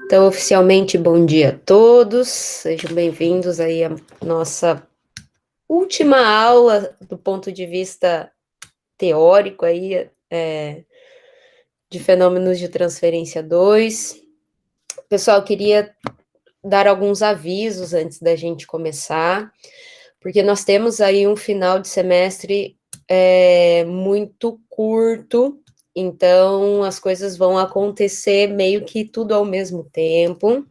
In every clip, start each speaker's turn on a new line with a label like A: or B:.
A: Então, oficialmente, bom dia a todos, sejam bem-vindos aí à nossa última aula do ponto de vista teórico aí, de fenômenos de transferência 2. Pessoal, queria dar alguns avisos antes da gente começar, porque nós temos aí um final de semestre muito curto, então as coisas vão acontecer meio que tudo ao mesmo tempo.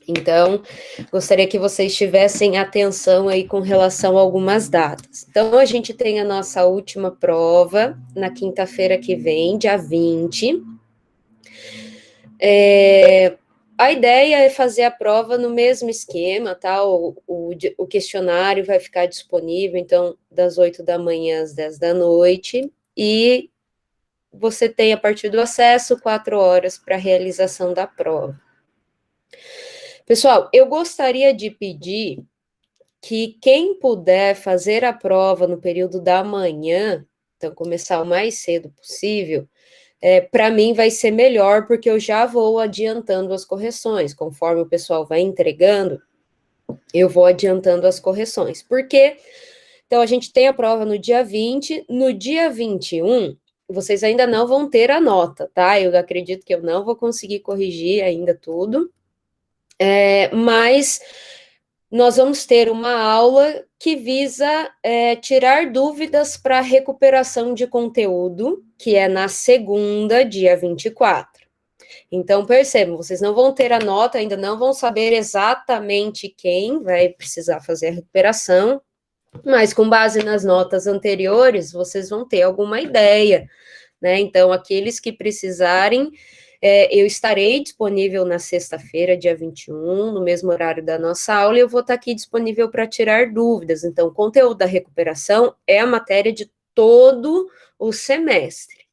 A: Então, gostaria que vocês tivessem atenção aí com relação a algumas datas. Então, a gente tem a nossa última prova na quinta-feira que vem, dia 20. A ideia é fazer a prova no mesmo esquema, tá? O questionário vai ficar disponível, então, das 8 da manhã às 10 da noite, e você tem, a partir do acesso, 4 horas para a realização da prova. Pessoal, eu gostaria de pedir que quem puder fazer a prova no período da manhã, então começar o mais cedo possível, para mim vai ser melhor, porque eu já vou adiantando as correções. Conforme o pessoal vai entregando, eu vou adiantando as correções. Por quê? Então, a gente tem a prova no dia 20, no dia 21, vocês ainda não vão ter a nota, tá? Eu acredito que eu não vou conseguir corrigir ainda tudo, mas nós vamos ter uma aula que visa tirar dúvidas para recuperação de conteúdo, que é na segunda, dia 24. Então, percebam, vocês não vão ter a nota, ainda não vão saber exatamente quem vai precisar fazer a recuperação, mas com base nas notas anteriores, vocês vão ter alguma ideia, né? Então, aqueles que precisarem, eu estarei disponível na sexta-feira, dia 21, no mesmo horário da nossa aula, e eu vou estar aqui disponível para tirar dúvidas. Então, o conteúdo da recuperação é a matéria de todo o semestre,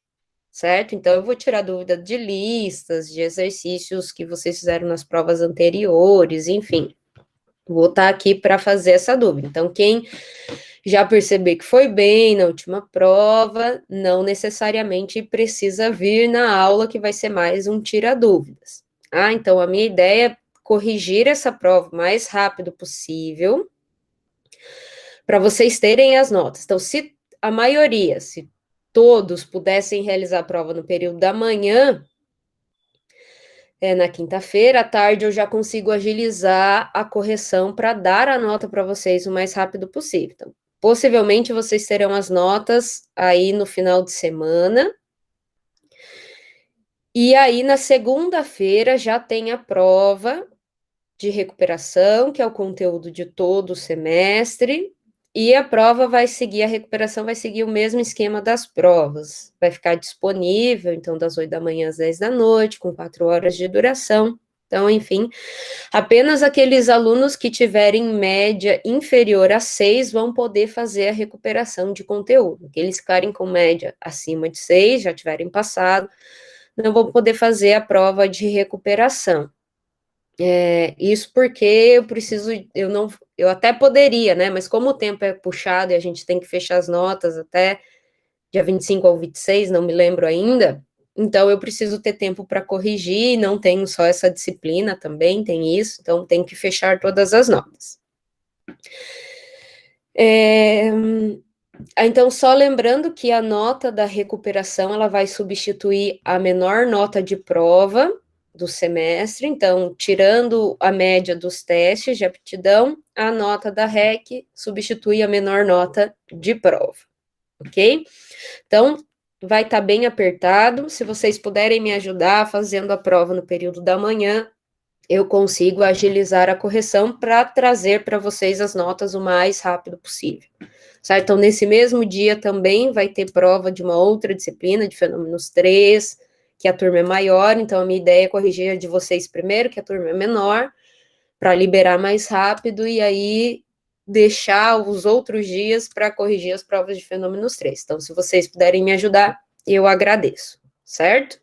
A: certo? Então, eu vou tirar dúvida de listas, de exercícios que vocês fizeram nas provas anteriores, enfim. Vou estar aqui para fazer essa dúvida. Então, quem já perceber que foi bem na última prova, não necessariamente precisa vir na aula, que vai ser mais um tira-dúvidas. Então a minha ideia é corrigir essa prova o mais rápido possível, para vocês terem as notas. Então, se a maioria, se todos pudessem realizar a prova no período da manhã, na quinta-feira, à tarde eu já consigo agilizar a correção para dar a nota para vocês o mais rápido possível. Então, possivelmente vocês terão as notas aí no final de semana. E aí, na segunda-feira, já tem a prova de recuperação, que é o conteúdo de todo o semestre. E a prova vai seguir, a recuperação vai seguir o mesmo esquema das provas. Vai ficar disponível, então, das 8 da manhã às 10 da noite, com 4 horas de duração. Então, enfim, apenas aqueles alunos que tiverem média inferior a 6 vão poder fazer a recuperação de conteúdo. Aqueles que ficarem com média acima de 6, já tiverem passado, não vão poder fazer a prova de recuperação. Isso porque eu até poderia, né? Mas como o tempo é puxado e a gente tem que fechar as notas até dia 25 ou 26, não me lembro ainda, então eu preciso ter tempo para corrigir, não tenho só essa disciplina também, tem isso, então tenho que fechar todas as notas. Então, só lembrando que a nota da recuperação, ela vai substituir a menor nota de prova do semestre, então, tirando a média dos testes de aptidão, a nota da REC substitui a menor nota de prova, ok? Então, vai estar bem apertado. Se vocês puderem me ajudar fazendo a prova no período da manhã, eu consigo agilizar a correção para trazer para vocês as notas o mais rápido possível. Certo? Então, nesse mesmo dia também vai ter prova de uma outra disciplina, de fenômenos 3, que a turma é maior, então a minha ideia é corrigir a de vocês primeiro, que a turma é menor, para liberar mais rápido, e aí deixar os outros dias para corrigir as provas de fenômenos 3. Então, se vocês puderem me ajudar, eu agradeço, certo?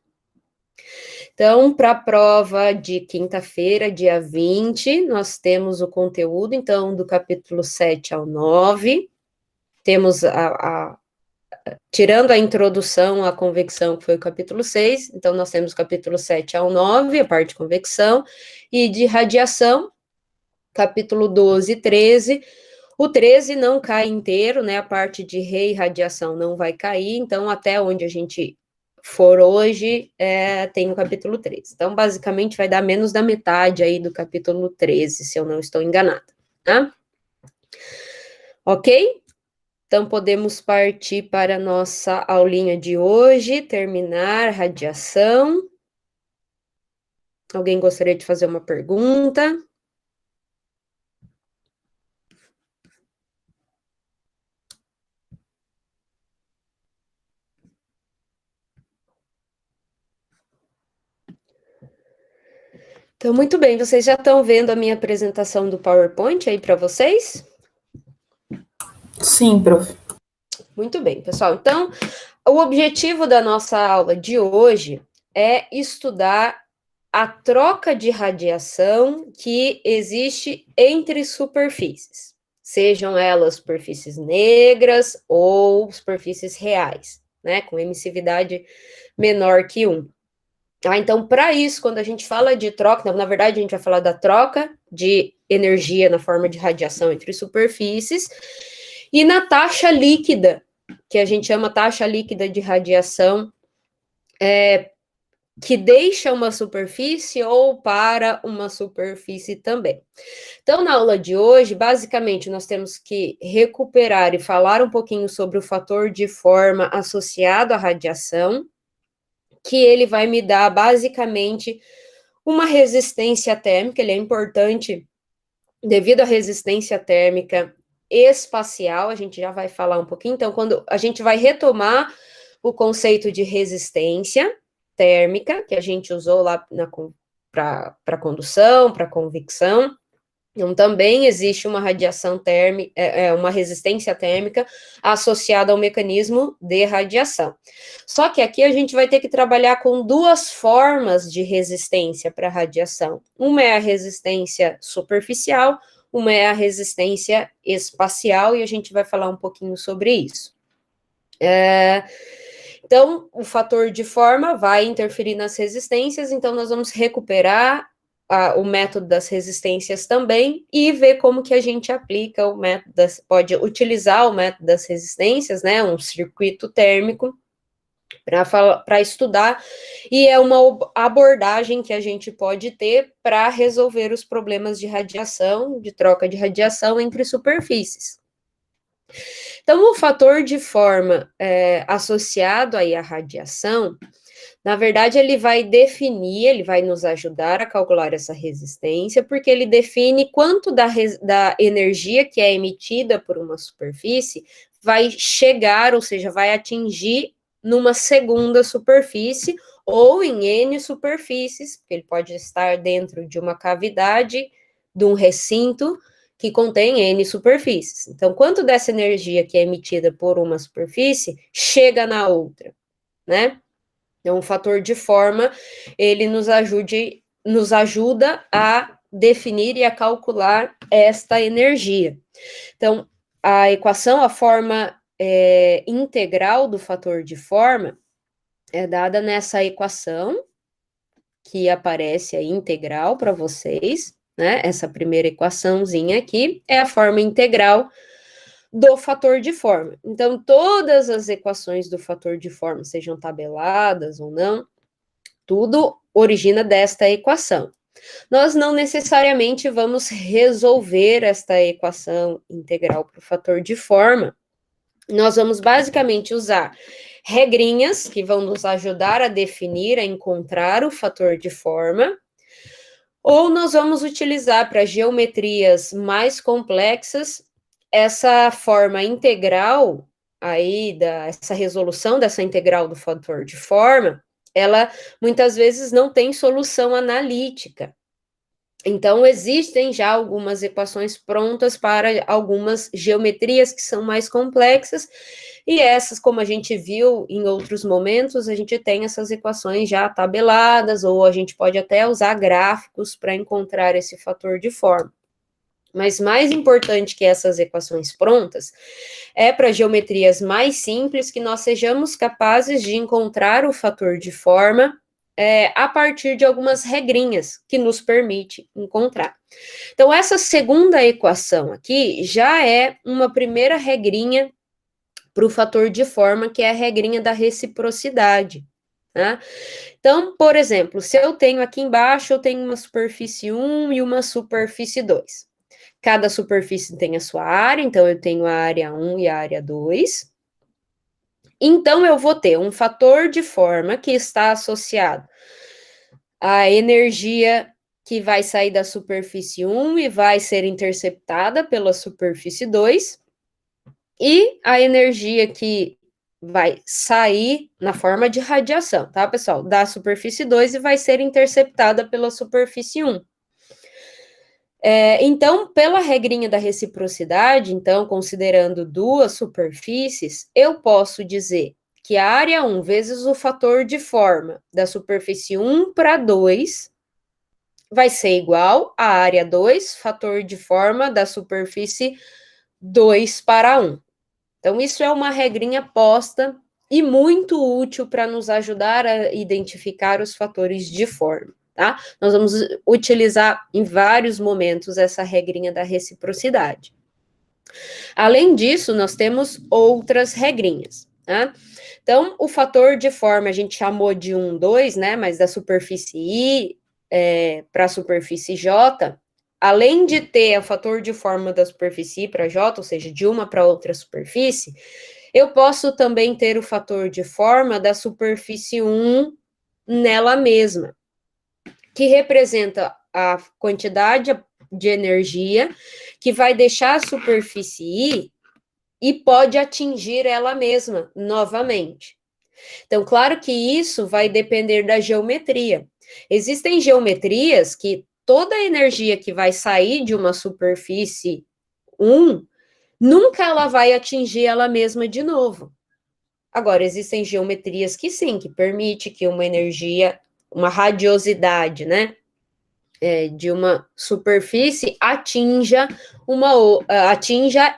A: Então, para a prova de quinta-feira, dia 20, nós temos o conteúdo, então, do capítulo 7 ao 9, temos tirando a introdução à convecção, que foi o capítulo 6, então nós temos o capítulo 7 ao 9, a parte de convecção, e de radiação, capítulo 12 e 13. O 13 não cai inteiro, né? A parte de reirradiação não vai cair, então até onde a gente for hoje, tem o capítulo 13. Então, basicamente, vai dar menos da metade aí do capítulo 13, se eu não estou enganada, tá? Ok? Então, podemos partir para a nossa aulinha de hoje, terminar radiação. Alguém gostaria de fazer uma pergunta? Então, muito bem, vocês já estão vendo a minha apresentação do PowerPoint aí para vocês?
B: Sim, prof.
A: Muito bem, pessoal. Então, o objetivo da nossa aula de hoje é estudar a troca de radiação que existe entre superfícies, sejam elas superfícies negras ou superfícies reais, né, com emissividade menor que 1. Então, para isso, quando a gente fala de troca, na verdade, a gente vai falar da troca de energia na forma de radiação entre superfícies e na taxa líquida, que a gente chama taxa líquida de radiação, que deixa uma superfície ou para uma superfície também. Então, na aula de hoje, basicamente, nós temos que recuperar e falar um pouquinho sobre o fator de forma associado à radiação, que ele vai me dar, basicamente, uma resistência térmica. Ele é importante devido à resistência térmica espacial, a gente já vai falar um pouquinho. Então, quando a gente vai retomar o conceito de resistência térmica, que a gente usou lá para condução, para convecção. Então, também existe uma radiação térmica, uma resistência térmica associada ao mecanismo de radiação. Só que aqui a gente vai ter que trabalhar com duas formas de resistência para radiação. Uma é a resistência superficial, uma é a resistência espacial, e a gente vai falar um pouquinho sobre isso. Então, o fator de forma vai interferir nas resistências, então nós vamos recuperar o método das resistências também e ver como que a gente aplica o método, pode utilizar o método das resistências, né, um circuito térmico, para estudar, e é uma abordagem que a gente pode ter para resolver os problemas de radiação, de troca de radiação entre superfícies. Então, o fator de forma associado aí à radiação, na verdade, ele vai definir, ele vai nos ajudar a calcular essa resistência, porque ele define quanto da energia que é emitida por uma superfície vai chegar, ou seja, vai atingir numa segunda superfície ou em N superfícies, porque ele pode estar dentro de uma cavidade, de um recinto que contém N superfícies. Então, quanto dessa energia que é emitida por uma superfície chega na outra, né? Então, o fator de forma, ele nos ajuda a definir e a calcular esta energia. Então, a equação, a forma integral do fator de forma é dada nessa equação, que aparece aí integral para vocês, né? Essa primeira equaçãozinha aqui é a forma integral do fator de forma. Então, todas as equações do fator de forma, sejam tabeladas ou não, tudo origina desta equação. Nós não necessariamente vamos resolver esta equação integral para o fator de forma. Nós vamos basicamente usar regrinhas que vão nos ajudar a definir, a encontrar o fator de forma, ou nós vamos utilizar para geometrias mais complexas essa forma integral aí, essa resolução dessa integral do fator de forma, ela muitas vezes não tem solução analítica. Então, existem já algumas equações prontas para algumas geometrias que são mais complexas, e essas, como a gente viu em outros momentos, a gente tem essas equações já tabeladas, ou a gente pode até usar gráficos para encontrar esse fator de forma. Mas mais importante que essas equações prontas é para geometrias mais simples que nós sejamos capazes de encontrar o fator de forma a partir de algumas regrinhas que nos permite encontrar. Então, essa segunda equação aqui já é uma primeira regrinha para o fator de forma, que é a regrinha da reciprocidade. Tá? Então, por exemplo, se eu tenho aqui embaixo, eu tenho uma superfície 1 e uma superfície 2. Cada superfície tem a sua área, então eu tenho a área 1 e a área 2. Então, eu vou ter um fator de forma que está associado à energia que vai sair da superfície 1 e vai ser interceptada pela superfície 2, e a energia que vai sair na forma de radiação, tá, pessoal? Da superfície 2 e vai ser interceptada pela superfície 1. Então, pela regrinha da reciprocidade, então, considerando duas superfícies, eu posso dizer que a área 1 vezes o fator de forma da superfície 1 para 2 vai ser igual à área 2, fator de forma da superfície 2 para 1. Então, isso é uma regrinha posta e muito útil para nos ajudar a identificar os fatores de forma, tá? Nós vamos utilizar em vários momentos essa regrinha da reciprocidade. Além disso, nós temos outras regrinhas, tá? Então, o fator de forma a gente chamou de 1, 2, né? Mas da superfície I para a superfície J, além de ter o fator de forma da superfície I para J, ou seja, de uma para outra superfície, eu posso também ter o fator de forma da superfície 1 nela mesma, que representa a quantidade de energia que vai deixar a superfície I e pode atingir ela mesma novamente. Então, claro que isso vai depender da geometria. Existem geometrias que toda a energia que vai sair de uma superfície 1, nunca ela vai atingir ela mesma de novo. Agora, existem geometrias que sim, que permite que uma energia, uma radiosidade, né, de uma superfície atinja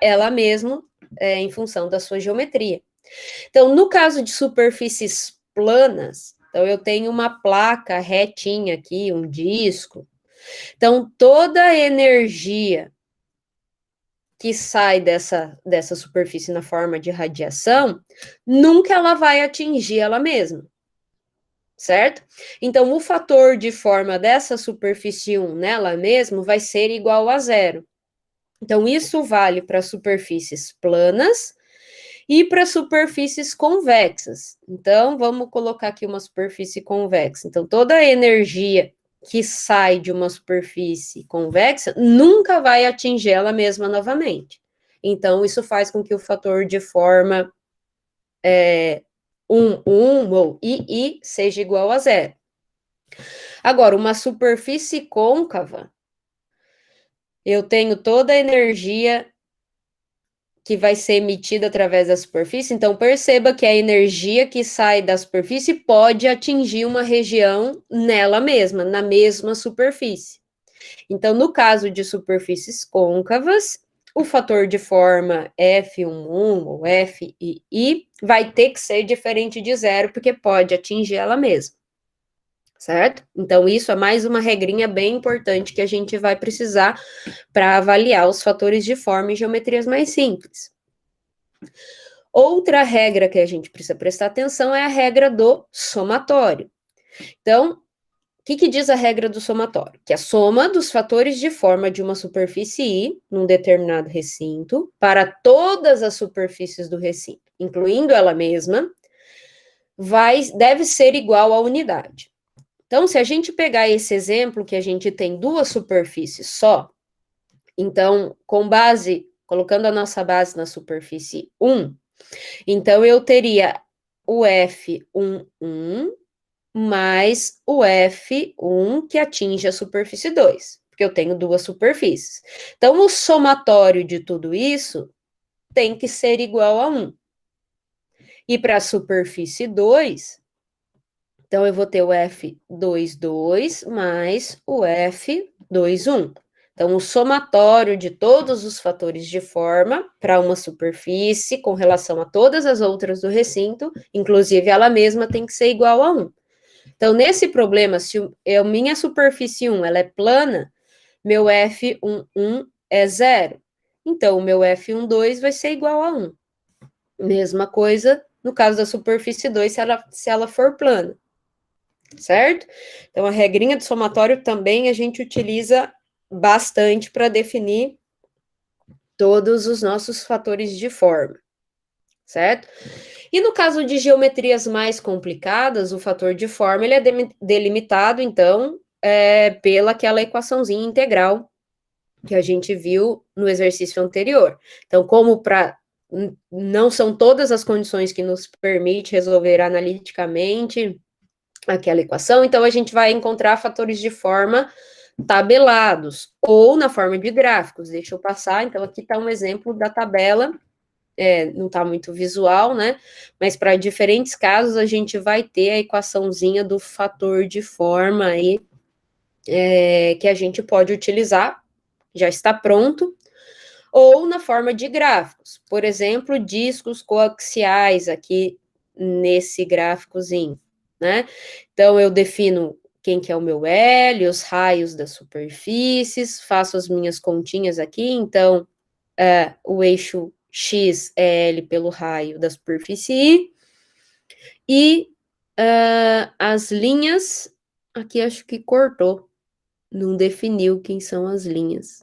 A: ela mesma em função da sua geometria. Então, no caso de superfícies planas, então eu tenho uma placa retinha aqui, um disco. Então, toda a energia que sai dessa superfície na forma de radiação, nunca ela vai atingir ela mesma, certo? Então, o fator de forma dessa superfície 1 nela mesma vai ser igual a zero. Então, isso vale para superfícies planas e para superfícies convexas. Então, vamos colocar aqui uma superfície convexa. Então, toda a energia que sai de uma superfície convexa nunca vai atingir ela mesma novamente. Então, isso faz com que o fator de forma 1 ou II seja igual a zero. Agora, uma superfície côncava, eu tenho toda a energia que vai ser emitida através da superfície, então perceba que a energia que sai da superfície pode atingir uma região nela mesma, na mesma superfície. Então, no caso de superfícies côncavas, o fator de forma F11 ou FI vai ter que ser diferente de zero, porque pode atingir ela mesma. Certo? Então, isso é mais uma regrinha bem importante que a gente vai precisar para avaliar os fatores de forma em geometrias mais simples. Outra regra que a gente precisa prestar atenção é a regra do somatório. Então, o que diz a regra do somatório? Que a soma dos fatores de forma de uma superfície I, num determinado recinto, para todas as superfícies do recinto, incluindo ela mesma, deve ser igual à unidade. Então, se a gente pegar esse exemplo que a gente tem duas superfícies só, então, colocando a nossa base na superfície 1, então eu teria o F11 mais o F1 que atinge a superfície 2, porque eu tenho duas superfícies. Então, o somatório de tudo isso tem que ser igual a 1. E para a superfície 2, então eu vou ter o F22 mais o F21. Então, o somatório de todos os fatores de forma para uma superfície com relação a todas as outras do recinto, inclusive ela mesma, tem que ser igual a 1. Então, nesse problema, se a minha superfície 1 ela é plana, meu F11 é 0. Então, o meu F12 vai ser igual a 1. Mesma coisa no caso da superfície 2, se ela for plana. Certo? Então, a regrinha do somatório também a gente utiliza bastante para definir todos os nossos fatores de forma, certo? E no caso de geometrias mais complicadas, o fator de forma ele é delimitado, então, pela aquela equaçãozinha integral que a gente viu no exercício anterior. Então, como para não são todas as condições que nos permite resolver analiticamente aquela equação, então a gente vai encontrar fatores de forma tabelados, ou na forma de gráficos. Deixa eu passar, então aqui está um exemplo da tabela, não está muito visual, né? Mas para diferentes casos a gente vai ter a equaçãozinha do fator de forma aí, que a gente pode utilizar, já está pronto, ou na forma de gráficos. Por exemplo, discos coaxiais aqui nesse gráficozinho, né? Então eu defino quem que é o meu L, os raios das superfícies, faço as minhas continhas aqui, então o eixo X é L pelo raio da superfície I, e as linhas, aqui acho que cortou, não definiu quem são as linhas.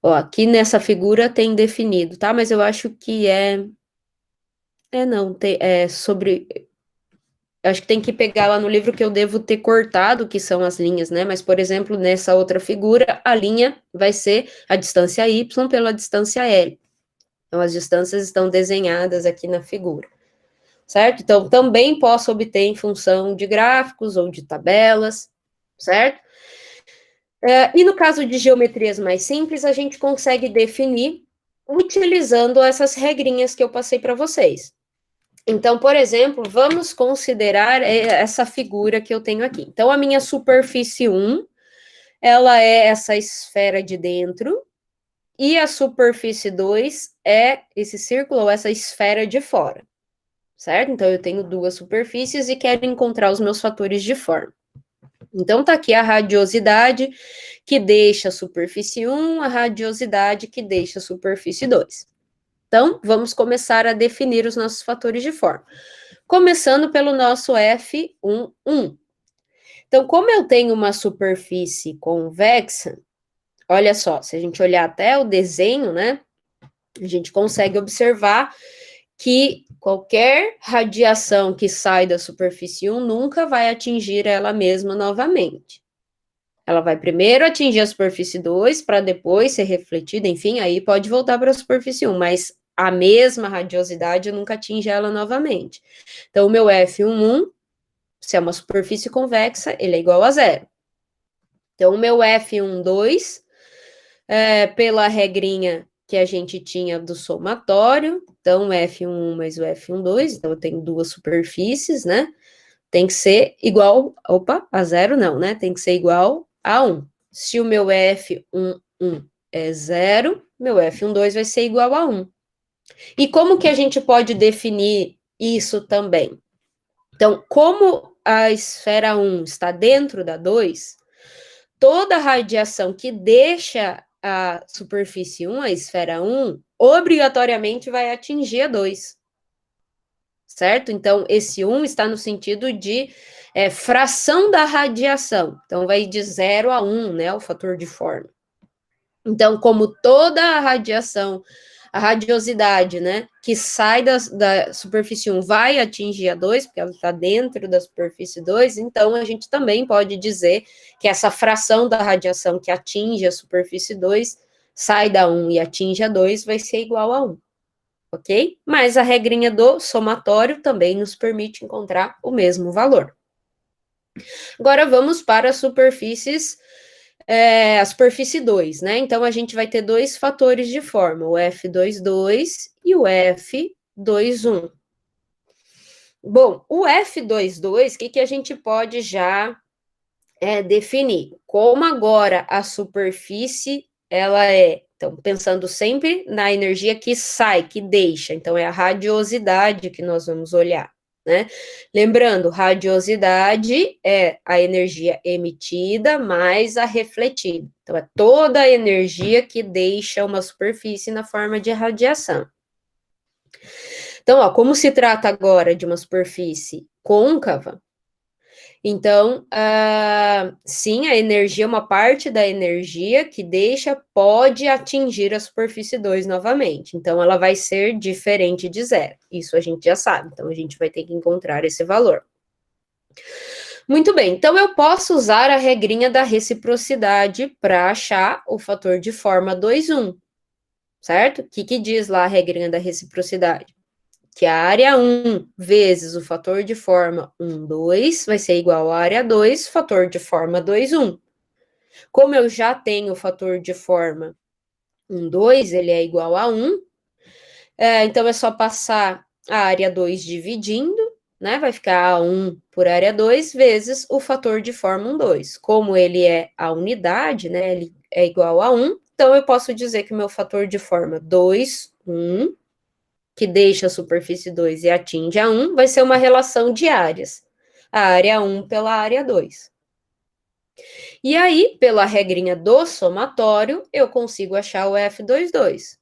A: Ó, aqui nessa figura tem definido, tá? Mas eu acho que não, sobre... Acho que tem que pegar lá no livro que eu devo ter cortado, que são as linhas, né? Mas, por exemplo, nessa outra figura, a linha vai ser a distância y pela distância L. Então, as distâncias estão desenhadas aqui na figura, certo? Então, também posso obter em função de gráficos ou de tabelas, certo? E no caso de geometrias mais simples, a gente consegue definir utilizando essas regrinhas que eu passei para vocês. Então, por exemplo, vamos considerar essa figura que eu tenho aqui. Então, a minha superfície 1, ela é essa esfera de dentro, e a superfície 2 é esse círculo ou essa esfera de fora, certo? Então, eu tenho duas superfícies e quero encontrar os meus fatores de forma. Então, tá aqui a radiosidade que deixa a superfície 1, a radiosidade que deixa a superfície 2. Então, vamos começar a definir os nossos fatores de forma. Começando pelo nosso F11. Então, como eu tenho uma superfície convexa, olha só, se a gente olhar até o desenho, né, a gente consegue observar que qualquer radiação que sai da superfície 1 nunca vai atingir ela mesma novamente. Ela vai primeiro atingir a superfície 2, para depois ser refletida, enfim, aí pode voltar para a superfície 1, mas a mesma radiosidade nunca atinge ela novamente. Então, o meu F11, se é uma superfície convexa, ele é igual a 0. Então, o meu F12, pela regrinha que a gente tinha do somatório, então, o F11 mais o F12, então eu tenho duas superfícies, né? Tem que ser igual, a 0 não, né? Tem que ser igual a 1. Se o meu F11 é 0, meu F12 vai ser igual a 1. E como que a gente pode definir isso também? Então, como a esfera 1 está dentro da 2, toda radiação que deixa a superfície 1, a esfera 1, obrigatoriamente vai atingir a 2. Certo? Então, esse 1 está no sentido de fração da radiação. Então, vai de 0 a 1, né? O fator de forma. Então, como toda a radiação, a radiosidade, né, que sai da superfície 1 vai atingir a 2, porque ela está dentro da superfície 2, então a gente também pode dizer que essa fração da radiação que atinge a superfície 2, sai da 1 e atinge a 2, vai ser igual a 1. Ok? Mas a regrinha do somatório também nos permite encontrar o mesmo valor. Agora vamos para as superfícies, a superfície 2, né? Então a gente vai ter dois fatores de forma, o F22 e o F21. Bom, o F22, o que a gente pode já é definir como agora a superfície, ela é, então, pensando sempre na energia que sai, que deixa, então é a radiosidade que nós vamos olhar, né? Lembrando, radiosidade é a energia emitida mais a refletida, então é toda a energia que deixa uma superfície na forma de radiação. Então, ó, como se trata agora de uma superfície côncava, então, sim, a energia, uma parte da energia que deixa pode atingir a superfície 2 novamente. Então, ela vai ser diferente de zero. Isso a gente já sabe. Então, a gente vai ter que encontrar esse valor. Muito bem, então eu posso usar a regrinha da reciprocidade para achar o fator de forma 2, 1, certo? O que diz lá a regrinha da reciprocidade? Que a área 1 vezes o fator de forma 1, 2 vai ser igual à área 2, fator de forma 2, 1. Como eu já tenho o fator de forma 1, 2, ele é igual a 1, então é só passar a área 2 dividindo, né? Vai ficar A1 por área 2 vezes o fator de forma 1, 2. Como ele é a unidade, né? Ele é igual a 1, então eu posso dizer que o meu fator de forma 2, 1, que deixa a superfície 2 e atinge a 1, vai ser uma relação de áreas. A área 1 pela área 2. E aí, pela regrinha do somatório, eu consigo achar o F22.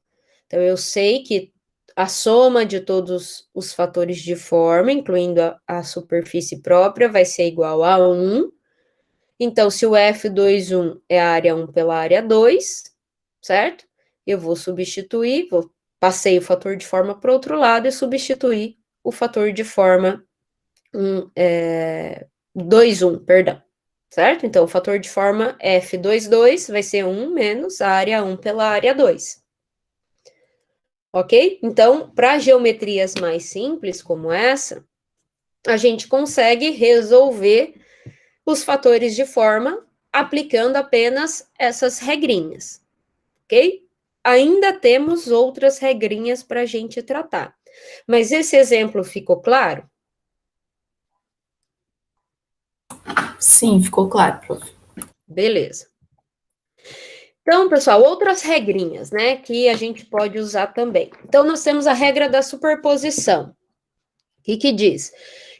A: Então, eu sei que a soma de todos os fatores de forma, incluindo a superfície própria, vai ser igual a 1. Então, se o F21 é a área 1 pela área 2, certo? Eu vou substituir, passei o fator de forma para o outro lado e substituir o fator de forma 2, 1, perdão. Certo? Então, o fator de forma F22 vai ser 1 menos a área 1 pela área 2. Ok? Então, para geometrias mais simples como essa, a gente consegue resolver os fatores de forma aplicando apenas essas regrinhas, ok? Ainda temos outras regrinhas para a gente tratar. Mas esse exemplo ficou claro?
B: Sim, ficou claro, prof.
A: Beleza. Então, pessoal, outras regrinhas, né, que a gente pode usar também. Então, nós temos a regra da superposição. O que diz?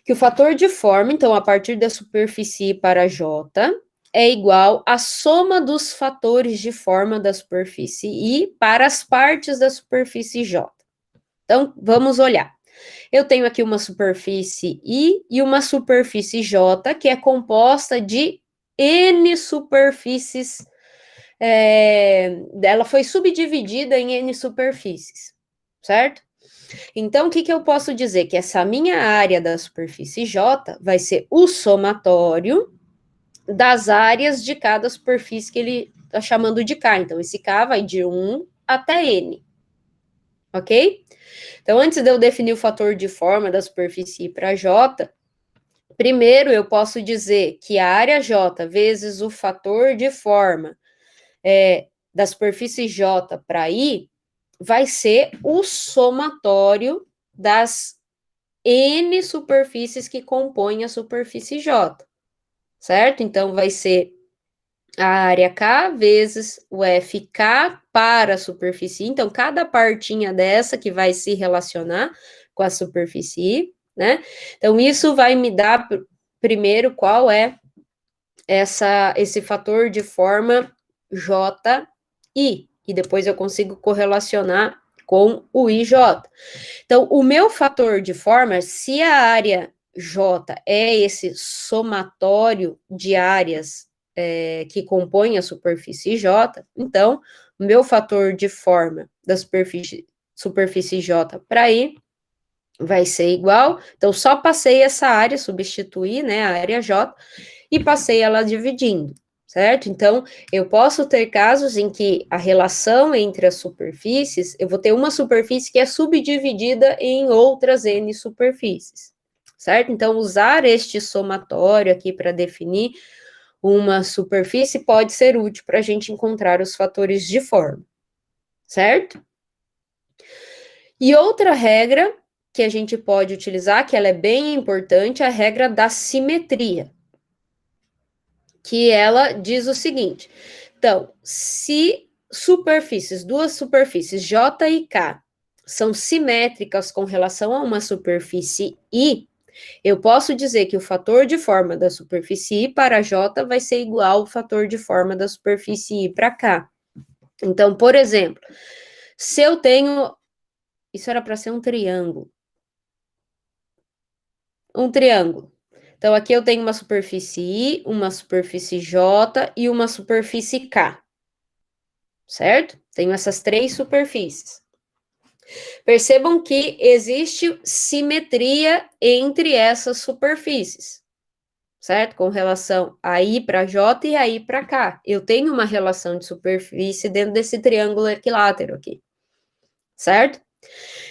A: Que o fator de forma, então, a partir da superfície para J, é igual à soma dos fatores de forma da superfície I para as partes da superfície J. Então, vamos olhar. Eu tenho aqui uma superfície I e uma superfície J, que é composta de N superfícies. Ela foi subdividida em N superfícies, certo? Então, o que eu posso dizer? Que essa minha área da superfície J vai ser o somatório das áreas de cada superfície que ele está chamando de K. Então, esse K vai de 1 até N. Ok? Então, antes de eu definir o fator de forma da superfície para J, primeiro eu posso dizer que a área J vezes o fator de forma da superfície J para I vai ser o somatório das N superfícies que compõem a superfície J, certo? Então, vai ser a área K vezes o FK para a superfície. Então, cada partinha dessa que vai se relacionar com a superfície, né? Então, isso vai me dar, primeiro, qual é esse fator de forma JI, e depois eu consigo correlacionar com o IJ. Então, o meu fator de forma, se a área J é esse somatório de áreas que compõem a superfície J, então, o meu fator de forma da superfície J para I vai ser igual. Então, só passei essa área, substituí, né, a área J, e passei ela dividindo, certo? Então, eu posso ter casos em que a relação entre as superfícies, eu vou ter uma superfície que é subdividida em outras N superfícies, certo? Então, usar este somatório aqui para definir uma superfície pode ser útil para a gente encontrar os fatores de forma, certo? E outra regra que a gente pode utilizar, que ela é bem importante, é a regra da simetria. O que ela diz o seguinte: então, se duas superfícies J e K, são simétricas com relação a uma superfície I, eu posso dizer que o fator de forma da superfície I para J vai ser igual ao fator de forma da superfície I para K. Então, por exemplo, se eu tenho... Isso era para ser um triângulo. Um triângulo. Então, aqui eu tenho uma superfície I, uma superfície J e uma superfície K. Certo? Tenho essas três superfícies. Percebam que existe simetria entre essas superfícies, certo? Com relação a I para J e a I para K. Eu tenho uma relação de superfície dentro desse triângulo equilátero aqui, certo?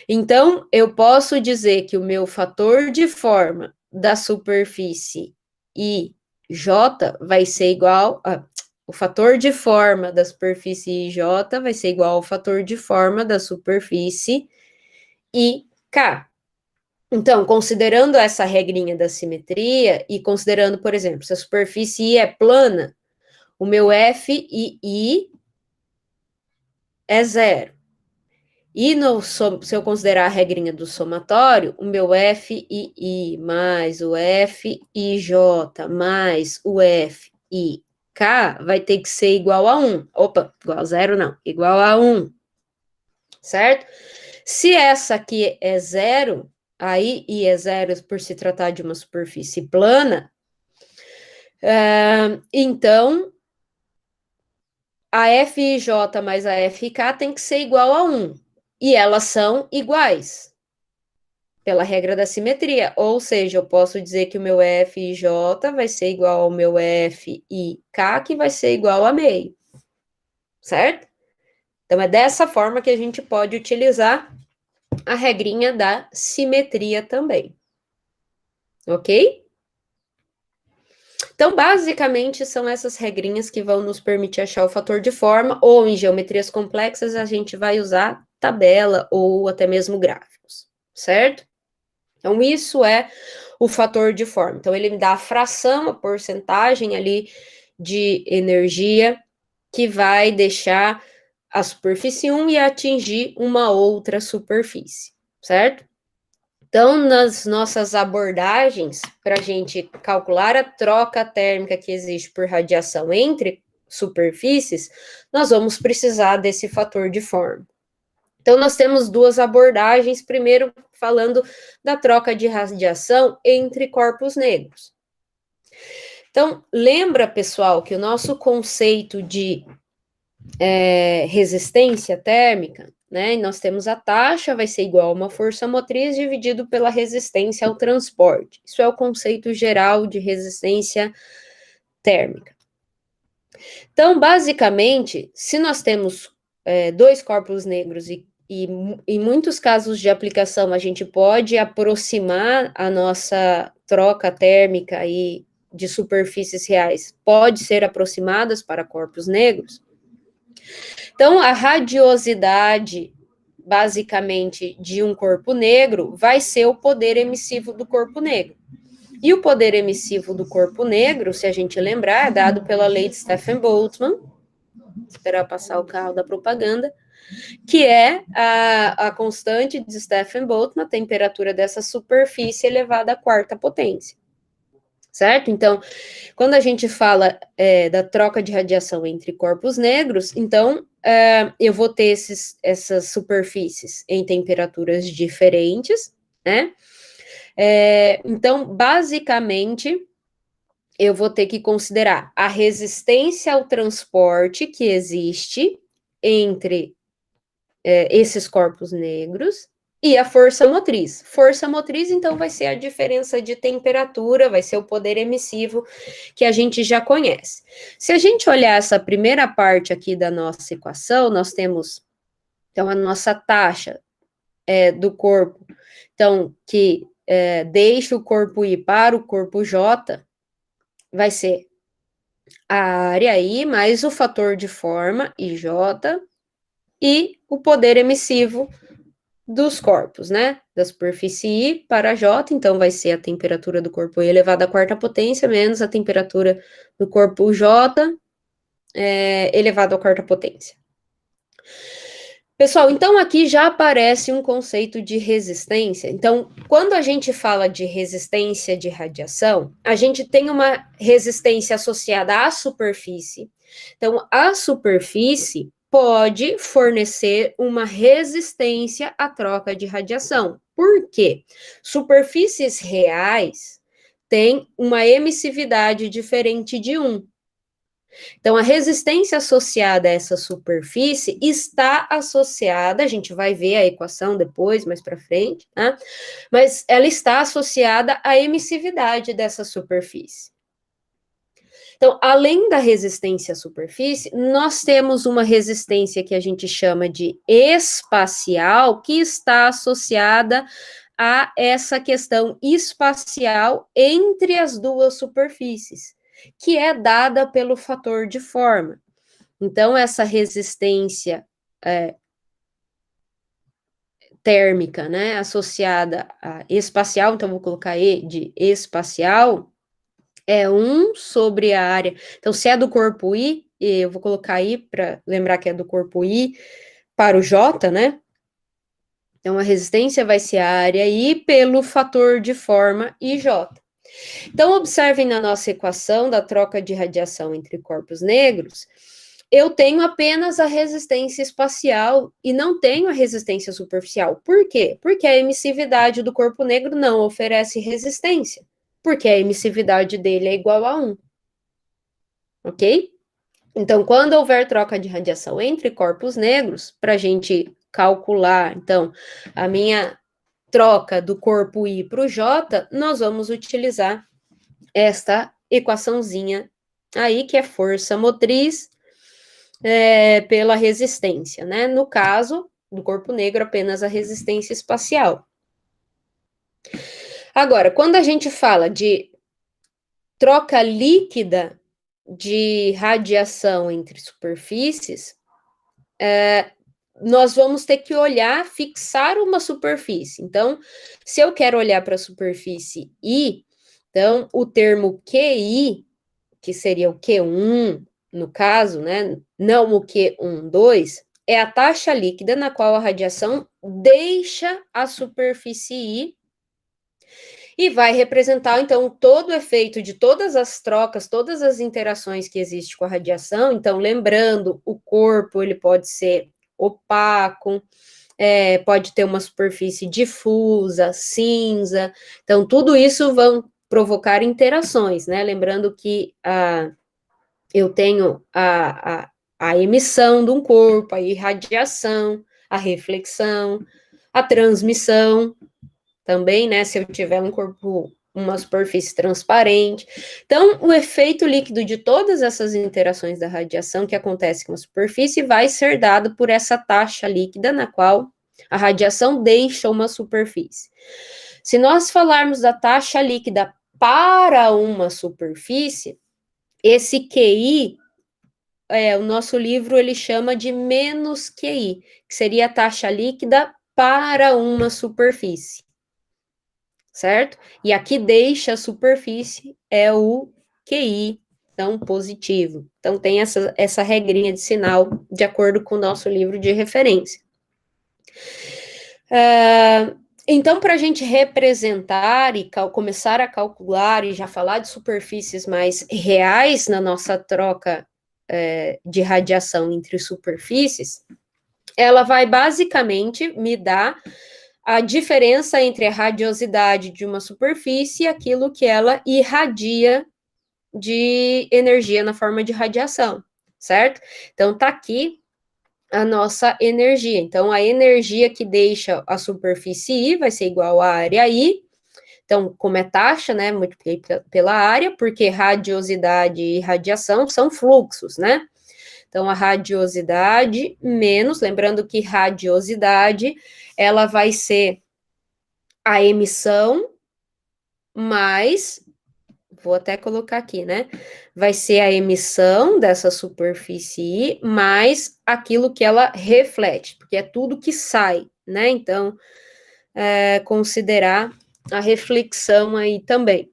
A: Então, eu posso dizer que o meu fator de forma da superfície IJ vai ser igual o fator de forma da superfície IJ vai ser igual ao fator de forma da superfície IK. Então, considerando essa regrinha da simetria e considerando, por exemplo, se a superfície I é plana, o meu F e I é zero. E se eu considerar a regrinha do somatório, o meu F e I mais o F e J mais o F e K vai ter que ser igual a 1. Opa, igual a 0 não, igual a 1. Certo? Se essa aqui é 0, aí I é 0 por se tratar de uma superfície plana, então a FIJ mais a FK tem que ser igual a 1. E elas são iguais, pela regra da simetria. Ou seja, eu posso dizer que o meu FIJ vai ser igual ao meu FIK, que vai ser igual a meio. Certo? Então, é dessa forma que a gente pode utilizar a regrinha da simetria também. Ok? Então, basicamente, são essas regrinhas que vão nos permitir achar o fator de forma, ou em geometrias complexas, a gente vai usar tabela ou até mesmo gráficos, certo? Então, isso é o fator de forma. Então, ele me dá a fração, a porcentagem ali de energia que vai deixar a superfície 1 e atingir uma outra superfície, certo? Então, nas nossas abordagens, para a gente calcular a troca térmica que existe por radiação entre superfícies, nós vamos precisar desse fator de forma. Então, nós temos duas abordagens, primeiro falando da troca de radiação entre corpos negros. Então, lembra, pessoal, que o nosso conceito de resistência térmica, né? Nós temos a taxa, vai ser igual a uma força motriz dividido pela resistência ao transporte. Isso é o conceito geral de resistência térmica. Então, basicamente, se nós temos dois corpos negros e em muitos casos de aplicação a gente pode aproximar a nossa troca térmica aí de superfícies reais, pode ser aproximadas para corpos negros. Então, a radiosidade, basicamente, de um corpo negro vai ser o poder emissivo do corpo negro. E o poder emissivo do corpo negro, se a gente lembrar, é dado pela lei de Stefan-Boltzmann, esperar passar o carro da propaganda, que é a constante de Stefan-Boltzmann, a temperatura dessa superfície elevada à quarta potência. Certo? Então, quando a gente fala da troca de radiação entre corpos negros, então eu vou ter essas superfícies em temperaturas diferentes, né? Então, basicamente, eu vou ter que considerar a resistência ao transporte que existe entre esses corpos negros e a força motriz. Força motriz, então, vai ser a diferença de temperatura, vai ser o poder emissivo que a gente já conhece. Se a gente olhar essa primeira parte aqui da nossa equação, nós temos, então, a nossa taxa do corpo, então, que deixa o corpo I para o corpo J, vai ser a área I mais o fator de forma, IJ, e o poder emissivo dos corpos, né? Da superfície I para J, então vai ser a temperatura do corpo I elevado à quarta potência menos a temperatura do corpo J elevado à quarta potência. Pessoal, então aqui já aparece um conceito de resistência. Então, quando a gente fala de resistência de radiação, a gente tem uma resistência associada à superfície. Então, a superfície pode fornecer uma resistência à troca de radiação. Por quê? Superfícies reais têm uma emissividade diferente de 1. Então, a resistência associada a essa superfície está associada, a gente vai ver a equação depois, mais para frente, né? Mas ela está associada à emissividade dessa superfície. Então, além da resistência à superfície, nós temos uma resistência que a gente chama de espacial, que está associada a essa questão espacial entre as duas superfícies, que é dada pelo fator de forma. Então, essa resistência térmica, né, associada a espacial, então vou colocar E de espacial, é 1 sobre a área. Então, se é do corpo I, eu vou colocar I para lembrar que é do corpo I para o J, né? Então, a resistência vai ser a área I pelo fator de forma IJ. Então, observem na nossa equação da troca de radiação entre corpos negros, eu tenho apenas a resistência espacial e não tenho a resistência superficial. Por quê? Porque a emissividade do corpo negro não oferece resistência, porque a emissividade dele é igual a 1. Ok? Então, quando houver troca de radiação entre corpos negros, para a gente calcular, então, a minha troca do corpo I para o J, nós vamos utilizar esta equaçãozinha aí, que é força motriz pela resistência, né? No caso do corpo negro, apenas a resistência espacial. Agora, quando a gente fala de troca líquida de radiação entre superfícies, nós vamos ter que olhar, fixar uma superfície. Então, se eu quero olhar para a superfície I, então o termo QI, que seria o Q1, no caso, né, não o Q12, é a taxa líquida na qual a radiação deixa a superfície I e vai representar, então, todo o efeito de todas as trocas, todas as interações que existem com a radiação. Então, lembrando, o corpo, ele pode ser opaco, pode ter uma superfície difusa, cinza. Então, tudo isso vão provocar interações, né? Lembrando que eu tenho a emissão de um corpo, a irradiação, a reflexão, a transmissão também, né? Se eu tiver um corpo, uma superfície transparente. Então, o efeito líquido de todas essas interações da radiação que acontece com a superfície vai ser dado por essa taxa líquida na qual a radiação deixa uma superfície. Se nós falarmos da taxa líquida para uma superfície, esse QI, o nosso livro ele chama de menos QI, que seria a taxa líquida para uma superfície, certo? E aqui deixa a superfície é o QI, então positivo. Então tem essa regrinha de sinal de acordo com o nosso livro de referência. Então, para a gente representar e começar a calcular e já falar de superfícies mais reais na nossa troca de radiação entre superfícies, ela vai basicamente me dar a diferença entre a radiosidade de uma superfície e aquilo que ela irradia de energia na forma de radiação, certo? Então, tá aqui a nossa energia. Então, a energia que deixa a superfície I vai ser igual à área I. Então, como é taxa, né, multipliquei pela área, porque radiosidade e radiação são fluxos, né? Então, a radiosidade menos, lembrando que radiosidade, ela vai ser a emissão mais, vou até colocar aqui, né? Vai ser a emissão dessa superfície mais aquilo que ela reflete, porque é tudo que sai, né? Então, considerar a reflexão aí também,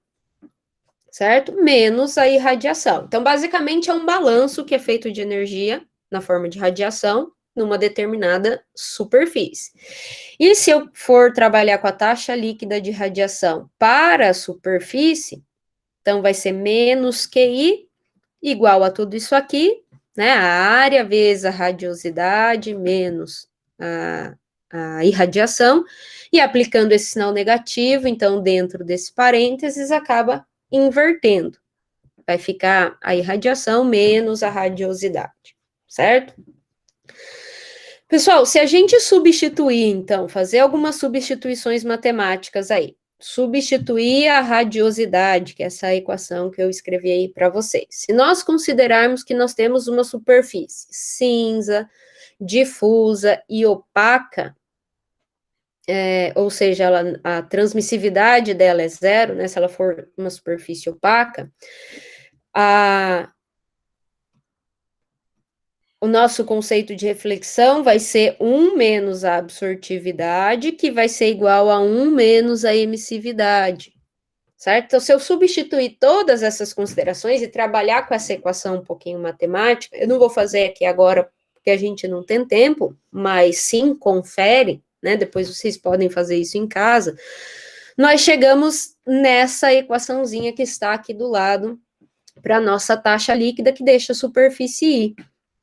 A: certo? Menos a irradiação. Então, basicamente, é um balanço que é feito de energia na forma de radiação numa determinada superfície. E se eu for trabalhar com a taxa líquida de radiação para a superfície, então vai ser menos QI igual a tudo isso aqui, né? A área vezes a radiosidade menos a irradiação, e aplicando esse sinal negativo, então, dentro desse parênteses, acaba invertendo. Vai ficar a irradiação menos a radiosidade, certo? Pessoal, se a gente substituir, então, fazer algumas substituições matemáticas aí, substituir a radiosidade, que é essa equação que eu escrevi aí para vocês. Se nós considerarmos que nós temos uma superfície cinza, difusa e opaca, ou seja, a transmissividade dela é zero, né? Se ela for uma superfície opaca, o nosso conceito de reflexão vai ser 1 menos a absortividade, que vai ser igual a 1 menos a emissividade, certo? Então, se eu substituir todas essas considerações e trabalhar com essa equação um pouquinho matemática, eu não vou fazer aqui agora, porque a gente não tem tempo, mas sim, confere, né? Depois vocês podem fazer isso em casa. Nós chegamos nessa equaçãozinha que está aqui do lado, para a nossa taxa líquida, que deixa a superfície I.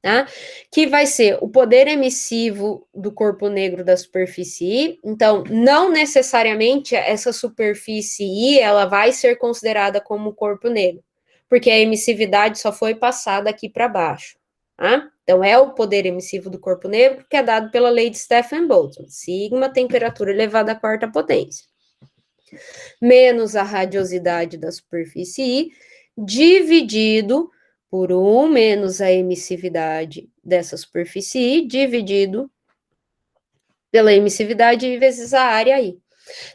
A: Tá? Que vai ser o poder emissivo do corpo negro da superfície I. Então, não necessariamente essa superfície I, ela vai ser considerada como corpo negro, porque a emissividade só foi passada aqui para baixo. Tá? Então, é o poder emissivo do corpo negro que é dado pela lei de Stefan-Boltzmann, sigma, temperatura elevada à quarta potência, menos a radiosidade da superfície I, dividido por 1 menos a emissividade dessa superfície I, dividido pela emissividade vezes a área I.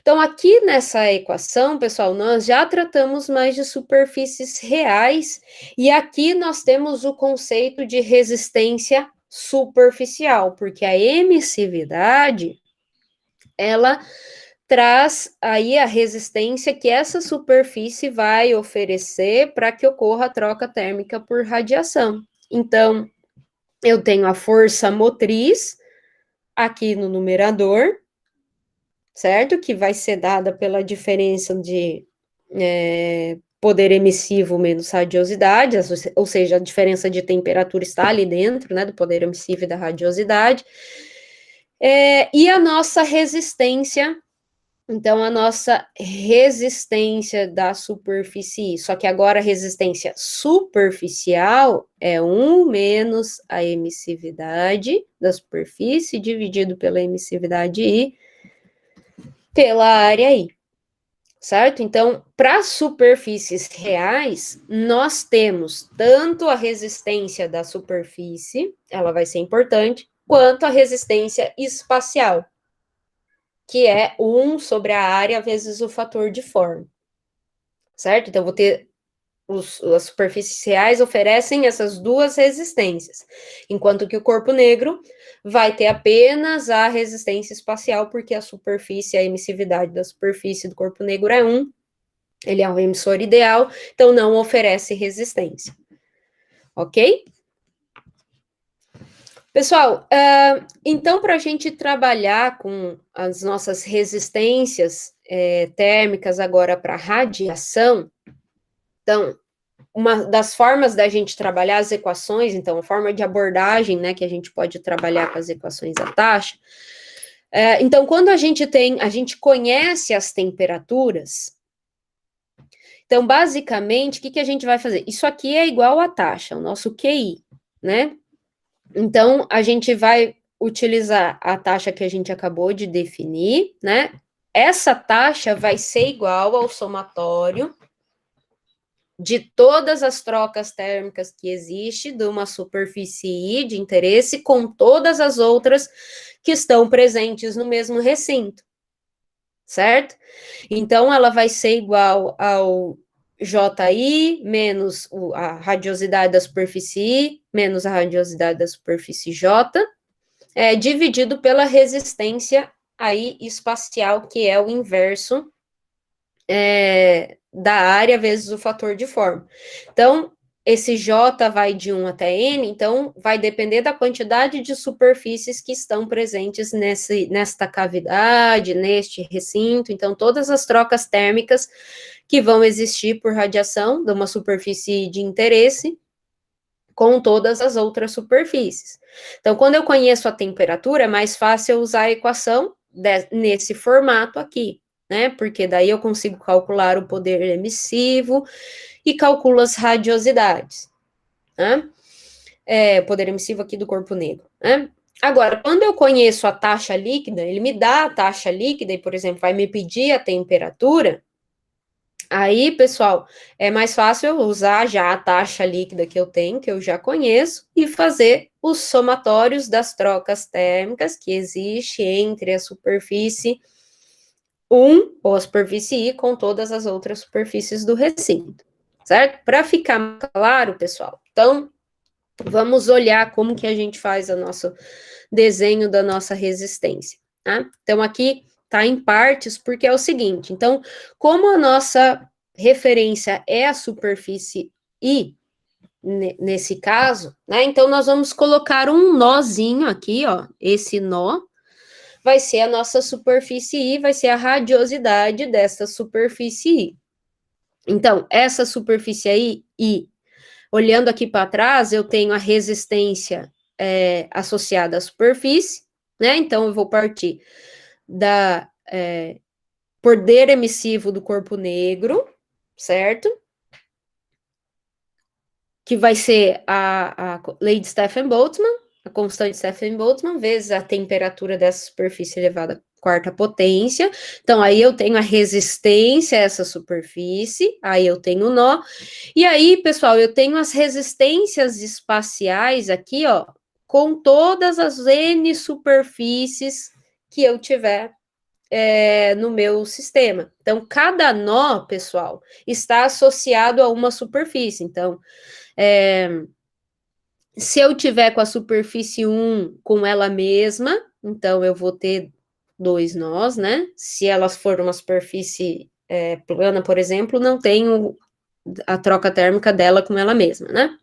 A: Então, aqui nessa equação, pessoal, nós já tratamos mais de superfícies reais, e aqui nós temos o conceito de resistência superficial, porque a emissividade, ela traz aí a resistência que essa superfície vai oferecer para que ocorra a troca térmica por radiação. Então, eu tenho a força motriz aqui no numerador, certo? Que vai ser dada pela diferença de poder emissivo menos radiosidade, ou seja, a diferença de temperatura está ali dentro, né, do poder emissivo e da radiosidade. E a nossa resistência. Então, a nossa resistência da superfície, só que agora a resistência superficial é 1 menos a emissividade da superfície dividido pela emissividade I pela área I, certo? Então, para superfícies reais, nós temos tanto a resistência da superfície, ela vai ser importante, quanto a resistência espacial, que é 1 sobre a área vezes o fator de forma, certo? Então, vou ter as superfícies reais oferecem essas duas resistências, enquanto que o corpo negro vai ter apenas a resistência espacial, porque a superfície, a emissividade da superfície do corpo negro é 1, ele é um emissor ideal, então não oferece resistência, ok? Pessoal, então, para a gente trabalhar com as nossas resistências térmicas agora para radiação, então, uma das formas da gente trabalhar as equações, então, a forma de abordagem, né, que a gente pode trabalhar com as equações da taxa, então, quando a gente conhece as temperaturas, então, basicamente, o que a gente vai fazer? Isso aqui é igual à taxa, o nosso QI, né? Então, a gente vai utilizar a taxa que a gente acabou de definir, né? Essa taxa vai ser igual ao somatório de todas as trocas térmicas que existe de uma superfície I de interesse com todas as outras que estão presentes no mesmo recinto, certo? Então, ela vai ser igual ao JI menos a radiosidade da superfície I, menos a radiosidade da superfície J, dividido pela resistência aí espacial, que é o inverso da área vezes o fator de forma. Então, esse J vai de 1 até N, então vai depender da quantidade de superfícies que estão presentes nesta cavidade, neste recinto. Então, todas as trocas térmicas que vão existir por radiação de uma superfície de interesse com todas as outras superfícies. Então, quando eu conheço a temperatura, é mais fácil eu usar a equação nesse formato aqui, né? Porque daí eu consigo calcular o poder emissivo e calculo as radiosidades, né? Poder emissivo aqui do corpo negro, né? Agora, quando eu conheço a taxa líquida, ele me dá a taxa líquida e, por exemplo, vai me pedir a temperatura. Aí, pessoal, é mais fácil eu usar já a taxa líquida que eu tenho, que eu já conheço, e fazer os somatórios das trocas térmicas que existe entre a superfície 1, ou a superfície I, com todas as outras superfícies do recinto, certo? Para ficar claro, pessoal, então, vamos olhar como que a gente faz o nosso desenho da nossa resistência, tá? Então, aqui tá em partes, porque é o seguinte, então, como a nossa referência é a superfície I, nesse caso, né, então nós vamos colocar um nozinho aqui, ó, esse nó vai ser a nossa superfície I, vai ser a radiosidade dessa superfície I. Então, essa superfície aí, I, olhando aqui para trás, eu tenho a resistência associada à superfície, né? Então, eu vou partir da poder emissivo do corpo negro, certo? Que vai ser a lei de Stefan-Boltzmann, a constante de Stefan-Boltzmann, vezes a temperatura dessa superfície elevada à quarta potência. Então, aí eu tenho a resistência a essa superfície, aí eu tenho o nó. E aí, pessoal, eu tenho as resistências espaciais aqui, ó, com todas as N superfícies que eu tiver no meu sistema. Então, cada nó, pessoal, está associado a uma superfície. Então, se eu tiver com a superfície 1 com ela mesma, então eu vou ter 2 nós, né? Se elas for uma superfície plana, por exemplo, não tenho a troca térmica dela com ela mesma, né?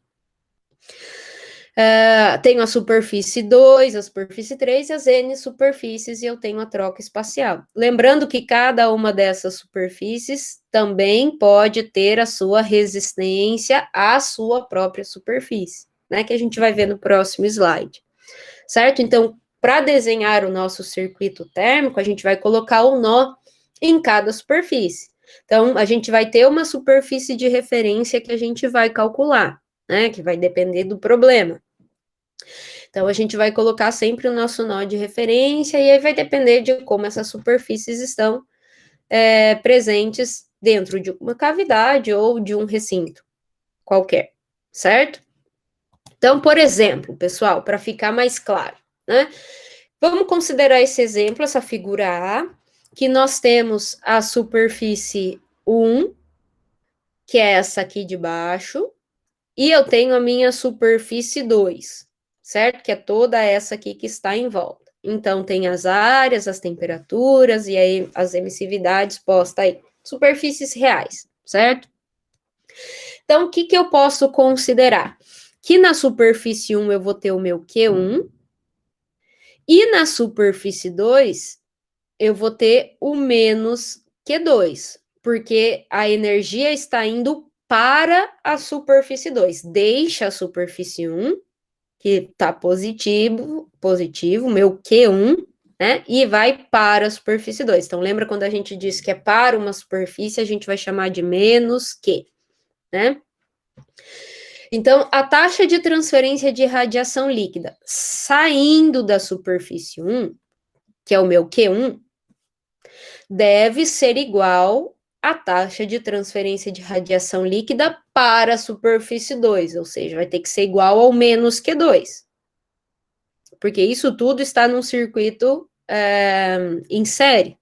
A: Tenho a superfície 2, a superfície 3 e as N superfícies, e eu tenho a troca espacial. Lembrando que cada uma dessas superfícies também pode ter a sua resistência à sua própria superfície, né? Que a gente vai ver no próximo slide, certo? Então, para desenhar o nosso circuito térmico, a gente vai colocar o nó em cada superfície. Então, a gente vai ter uma superfície de referência que a gente vai calcular, né? Que vai depender do problema. Então, a gente vai colocar sempre o nosso nó de referência, e aí vai depender de como essas superfícies estão presentes dentro de uma cavidade ou de um recinto qualquer, certo? Então, por exemplo, pessoal, para ficar mais claro, né? Vamos considerar esse exemplo, essa figura A, que nós temos a superfície 1, que é essa aqui de baixo, e eu tenho a minha superfície 2, certo? Que é toda essa aqui que está em volta. Então, tem as áreas, as temperaturas e aí as emissividades postas aí. Superfícies reais, certo? Então, o que eu posso considerar? Que na superfície 1 eu vou ter o meu Q1, e na superfície 2 eu vou ter o menos Q2, porque a energia está indo para a superfície 2. Deixa a superfície 1, que está positivo, meu Q1, né? E vai para a superfície 2. Então, lembra quando a gente disse que é para uma superfície, a gente vai chamar de menos Q, né? Então, a taxa de transferência de radiação líquida saindo da superfície 1, que é o meu Q1, deve ser igual à taxa de transferência de radiação líquida para a superfície 2, ou seja, vai ter que ser igual ao menos Q2. Porque isso tudo está num circuito em série,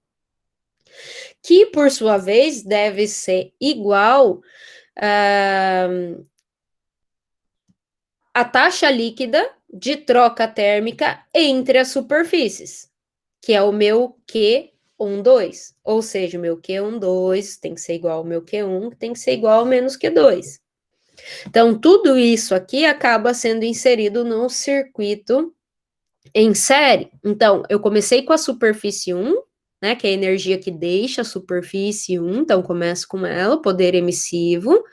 A: que, por sua vez, deve ser igual a taxa líquida de troca térmica entre as superfícies, que é o meu Q12, ou seja, o meu Q12 tem que ser igual ao meu Q1, que tem que ser igual ao menos Q2. Então, tudo isso aqui acaba sendo inserido num circuito em série. Então, eu comecei com a superfície 1, né, que é a energia que deixa a superfície 1, então começo com ela, o poder emissivo.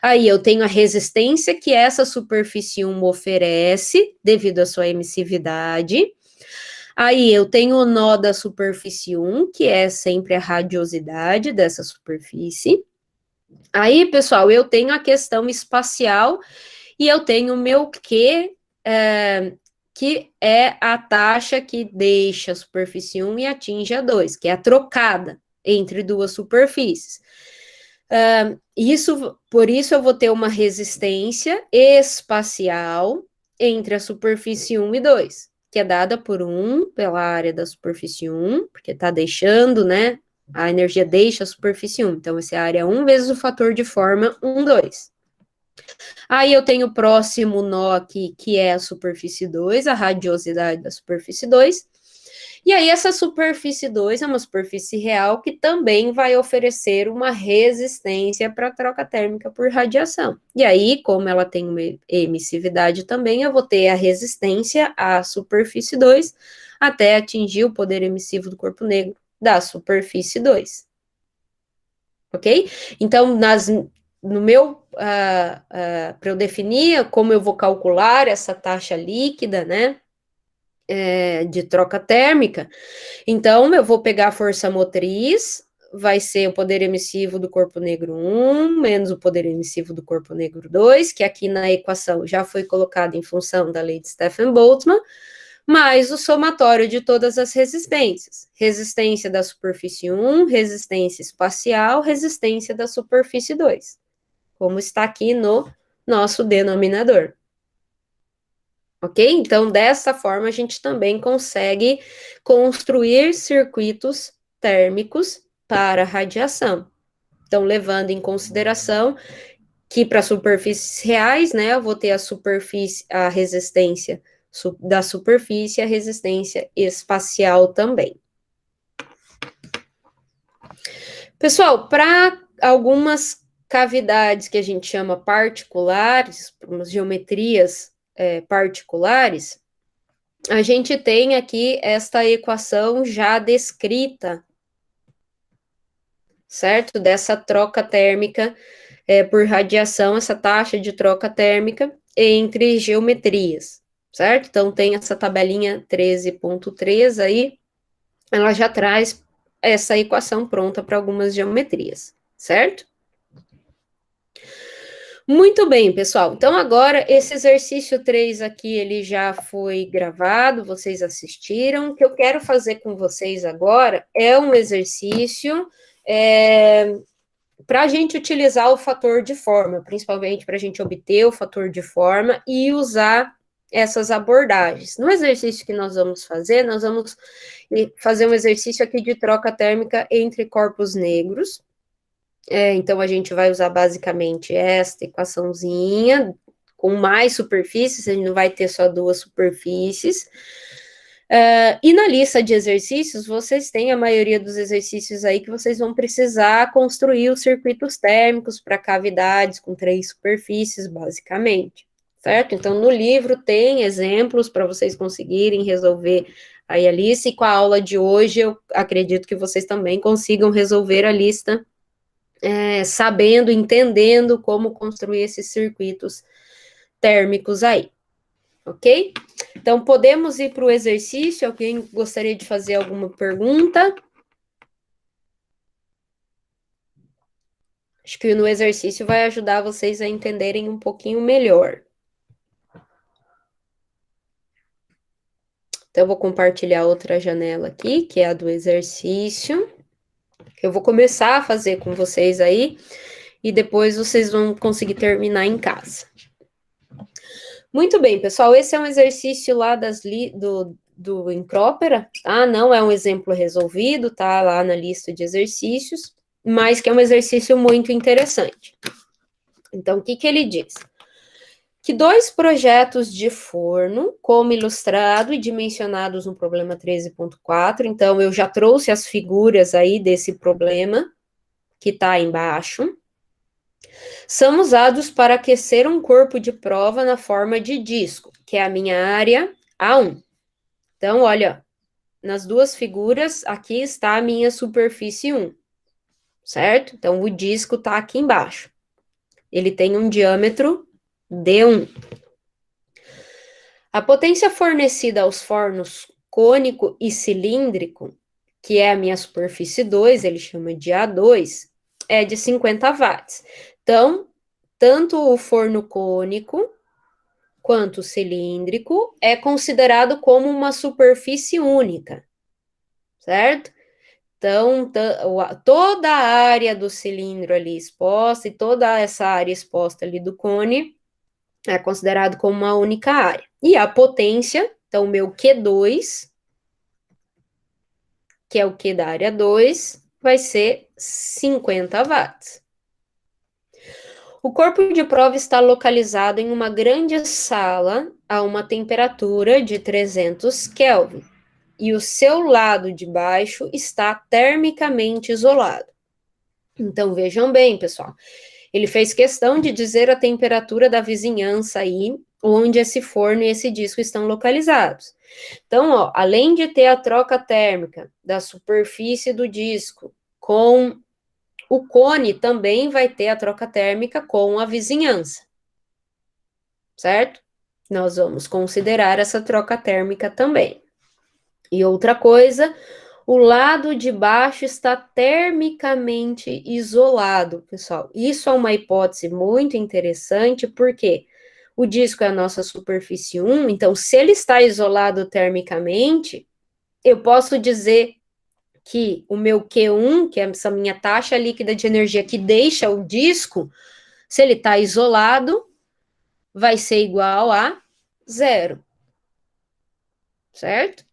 A: Aí eu tenho a resistência que essa superfície 1 oferece, devido à sua emissividade. Aí eu tenho o nó da superfície 1, que é sempre a radiosidade dessa superfície. Aí, pessoal, eu tenho a questão espacial e eu tenho o meu Q, que é a taxa que deixa a superfície 1 e atinge a 2, que é a trocada entre duas superfícies. Por isso eu vou ter uma resistência espacial entre a superfície 1 e 2, que é dada por 1 pela área da superfície 1, porque está deixando, né? A energia deixa a superfície 1. Então, essa é a área 1 vezes o fator de forma 1, 2. Aí eu tenho o próximo nó aqui, que é a superfície 2, a radiosidade da superfície 2. E aí essa superfície 2 é uma superfície real que também vai oferecer uma resistência para troca térmica por radiação. E aí, como ela tem uma emissividade também, eu vou ter a resistência à superfície 2 até atingir o poder emissivo do corpo negro da superfície 2. Ok? Então, no meu, para eu definir como eu vou calcular essa taxa líquida, né, de troca térmica, então eu vou pegar a força motriz, vai ser o poder emissivo do corpo negro 1, menos o poder emissivo do corpo negro 2, que aqui na equação já foi colocado em função da lei de Stefan-Boltzmann, mais o somatório de todas as resistências. Resistência da superfície 1, resistência espacial, resistência da superfície 2, como está aqui no nosso denominador. Ok? Então, dessa forma, a gente também consegue construir circuitos térmicos para radiação. Então, levando em consideração que para superfícies reais, né, eu vou ter a resistência da superfície e a resistência espacial também. Pessoal, para algumas cavidades que a gente chama particulares, umas geometrias particulares, a gente tem aqui esta equação já descrita, certo? Dessa troca térmica por radiação, essa taxa de troca térmica entre geometrias, certo? Então, tem essa tabelinha 13.3 aí, ela já traz essa equação pronta para algumas geometrias, certo? Muito bem, pessoal. Então, agora, esse exercício 3 aqui, ele já foi gravado, vocês assistiram. O que eu quero fazer com vocês agora é um exercício para a gente utilizar o fator de forma, principalmente para a gente obter o fator de forma e usar essas abordagens. No exercício que nós vamos fazer um exercício aqui de troca térmica entre corpos negros. Então, a gente vai usar basicamente esta equaçãozinha, com mais superfícies, a gente não vai ter só duas superfícies. E na lista de exercícios, vocês têm a maioria dos exercícios aí que vocês vão precisar construir os circuitos térmicos para cavidades com 3 superfícies, basicamente, certo? Então, no livro tem exemplos para vocês conseguirem resolver aí a lista, e com a aula de hoje, eu acredito que vocês também consigam resolver a lista sabendo, entendendo como construir esses circuitos térmicos aí, ok? Então, podemos ir para o exercício. Alguém gostaria de fazer alguma pergunta? Acho que no exercício vai ajudar vocês a entenderem um pouquinho melhor. Então, eu vou compartilhar outra janela aqui, que é a do exercício. Eu vou começar a fazer com vocês aí, e depois vocês vão conseguir terminar em casa. Muito bem, pessoal, esse é um exercício lá do Encrópera, tá? Não é um exemplo resolvido, tá lá na lista de exercícios, mas que é um exercício muito interessante. Então, o que ele diz? que 2 projetos de forno, como ilustrado e dimensionados no problema 13.4, então eu já trouxe as figuras aí desse problema, que está embaixo, são usados para aquecer um corpo de prova na forma de disco, que é a minha área A1. Então, olha, nas duas figuras, aqui está a minha superfície 1, certo? Então, o disco está aqui embaixo. Ele tem um diâmetro D1. A potência fornecida aos fornos cônico e cilíndrico, que é a minha superfície 2, ele chama de A2, é de 50 watts. Então, tanto o forno cônico quanto o cilíndrico é considerado como uma superfície única, certo? Então, toda a área do cilindro ali exposta e toda essa área exposta ali do cone é considerado como uma única área. E a potência, então, o meu Q2, que é o Q da área 2, vai ser 50 watts. O corpo de prova está localizado em uma grande sala a uma temperatura de 300 Kelvin. E o seu lado de baixo está termicamente isolado. Então, vejam bem, pessoal. Ele fez questão de dizer a temperatura da vizinhança aí, onde esse forno e esse disco estão localizados. Então, ó, além de ter a troca térmica da superfície do disco com o cone, também vai ter a troca térmica com a vizinhança. Certo? Nós vamos considerar essa troca térmica também. E outra coisa, o lado de baixo está termicamente isolado, pessoal. Isso é uma hipótese muito interessante, porque o disco é a nossa superfície 1, então, se ele está isolado termicamente, eu posso dizer que o meu Q1, que é essa minha taxa líquida de energia que deixa o disco, se ele está isolado, vai ser igual a 0. Certo?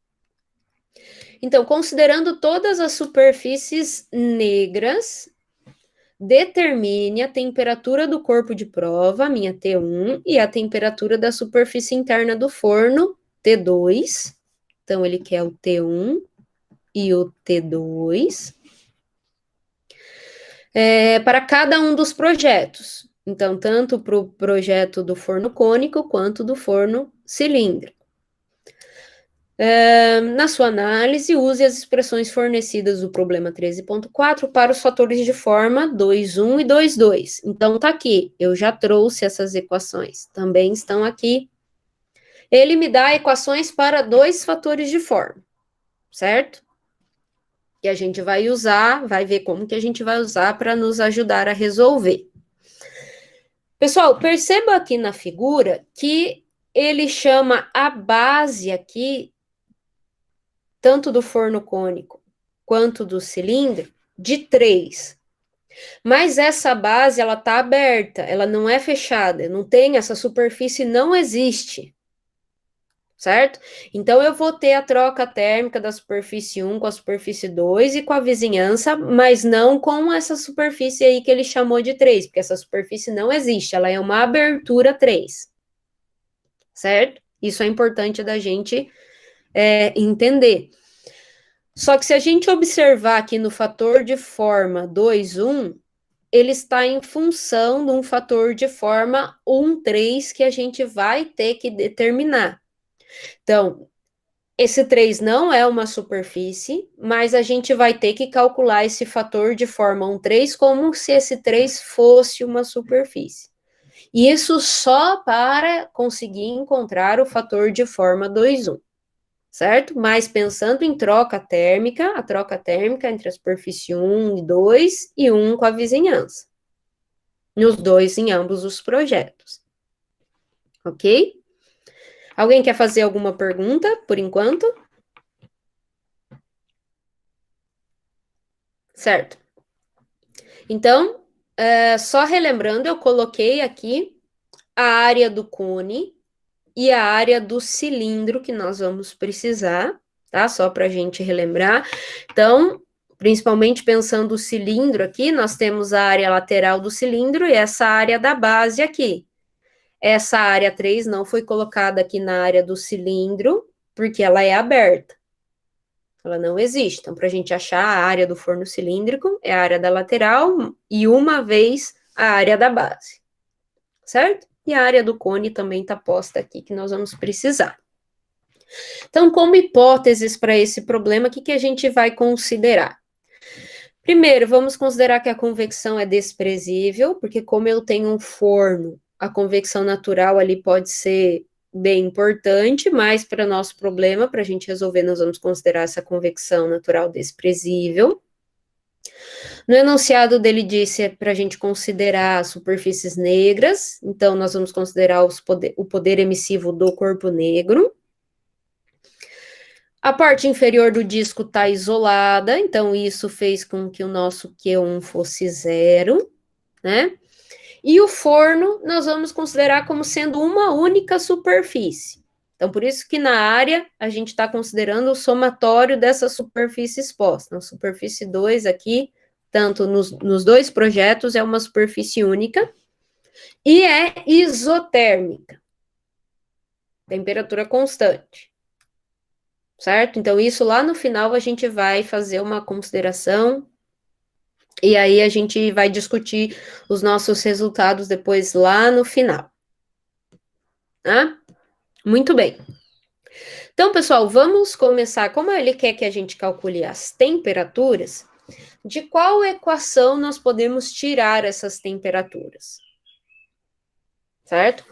A: Então, considerando todas as superfícies negras, determine a temperatura do corpo de prova, minha T1, e a temperatura da superfície interna do forno, T2. Então, ele quer o T1 e o T2. Para cada um dos projetos. Então, tanto para o projeto do forno cônico quanto do forno cilíndrico. Na sua análise, use as expressões fornecidas do problema 13.4 para os fatores de forma 2,1 e 2,2. Então, tá aqui, eu já trouxe essas equações, também estão aqui. Ele me dá equações para 2 fatores de forma, certo? Que a gente vai usar, vai ver como que a gente vai usar para nos ajudar a resolver. Pessoal, perceba aqui na figura que ele chama a base aqui tanto do forno cônico quanto do cilindro, de 3. Mas essa base, ela está aberta, ela não é fechada, não tem, essa superfície não existe, certo? Então, eu vou ter a troca térmica da superfície 1 com a superfície 2 e com a vizinhança, mas não com essa superfície aí que ele chamou de 3, porque essa superfície não existe, ela é uma abertura 3, certo? Isso é importante da gente entender. Só que se a gente observar aqui no fator de forma 2,1, ele está em função de um fator de forma 1,3 que a gente vai ter que determinar. Então, esse 3 não é uma superfície, mas a gente vai ter que calcular esse fator de forma 1,3 como se esse 3 fosse uma superfície. E isso só para conseguir encontrar o fator de forma 2,1. Certo? Mas pensando em troca térmica, a troca térmica entre a superfície 1 e 2 e 1 com a vizinhança. Nos dois, em ambos os projetos. Ok? Alguém quer fazer alguma pergunta, por enquanto? Certo. Então, só relembrando, eu coloquei aqui a área do cone e a área do cilindro que nós vamos precisar, tá? Só para a gente relembrar. Então, principalmente pensando o cilindro aqui, nós temos a área lateral do cilindro e essa área da base aqui. Essa área 3 não foi colocada aqui na área do cilindro, porque ela é aberta. Ela não existe. Então, para a gente achar a área do forno cilíndrico, é a área da lateral e uma vez a área da base. Certo? E a área do cone também está posta aqui, que nós vamos precisar. Então, como hipóteses para esse problema, o que a gente vai considerar? Primeiro, vamos considerar que a convecção é desprezível, porque como eu tenho um forno, a convecção natural ali pode ser bem importante, mas para nosso problema, para a gente resolver, nós vamos considerar essa convecção natural desprezível. No enunciado dele disse para a gente considerar superfícies negras, então nós vamos considerar o poder emissivo do corpo negro. A parte inferior do disco está isolada, então isso fez com que o nosso Q1 fosse zero, né? E o forno nós vamos considerar como sendo uma única superfície. Então, por isso que na área a gente está considerando o somatório dessa superfície exposta. Na superfície 2 aqui, tanto nos dois projetos, é uma superfície única e é isotérmica. Temperatura constante. Certo? Então, isso lá no final a gente vai fazer uma consideração e aí a gente vai discutir os nossos resultados depois lá no final. Tá? Muito bem. Então, pessoal, vamos começar. Como ele quer que a gente calcule as temperaturas, de qual equação nós podemos tirar essas temperaturas? Certo?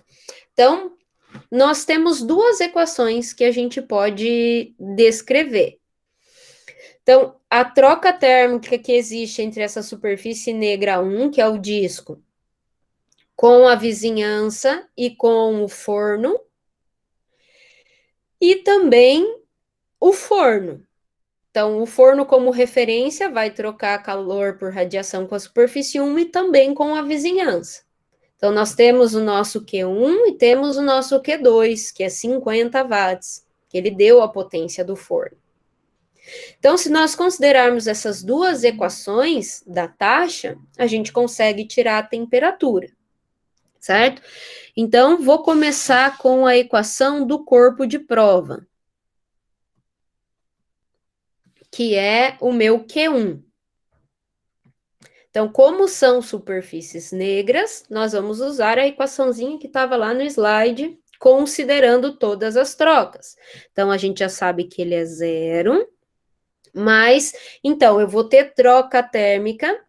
A: Então, nós temos duas equações que a gente pode descrever. Então, a troca térmica que existe entre essa superfície negra 1, que é o disco, com a vizinhança e com o forno, e também o forno. Então, o forno, como referência, vai trocar calor por radiação com a superfície 1 e também com a vizinhança. Então, nós temos o nosso Q1 e temos o nosso Q2, que é 50 watts, que ele deu a potência do forno. Então, se nós considerarmos essas duas equações da taxa, a gente consegue tirar a temperatura, certo? Então, vou começar com a equação do corpo de prova, que é o meu Q1. Então, como são superfícies negras, nós vamos usar a equaçãozinha que estava lá no slide, considerando todas as trocas. Então, a gente já sabe que ele é zero, mas, então, eu vou ter troca térmica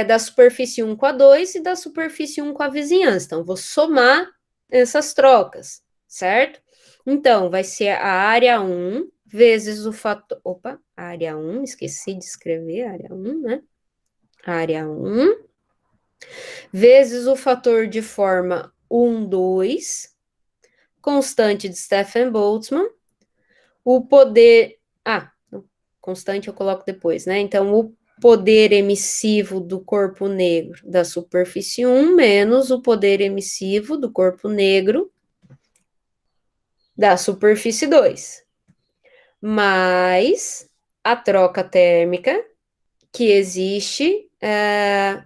A: da superfície 1 com a 2 e da superfície 1 com a vizinhança. Então, vou somar essas trocas, certo? Então, vai ser a área 1 vezes o fator... Opa, área 1, esqueci de escrever a área 1, né? Área 1 vezes o fator de forma 1, 2, constante de Stefan-Boltzmann, o poder... constante eu coloco depois, né? Então, o poder emissivo do corpo negro da superfície 1 menos o poder emissivo do corpo negro da superfície 2, mais a troca térmica que existe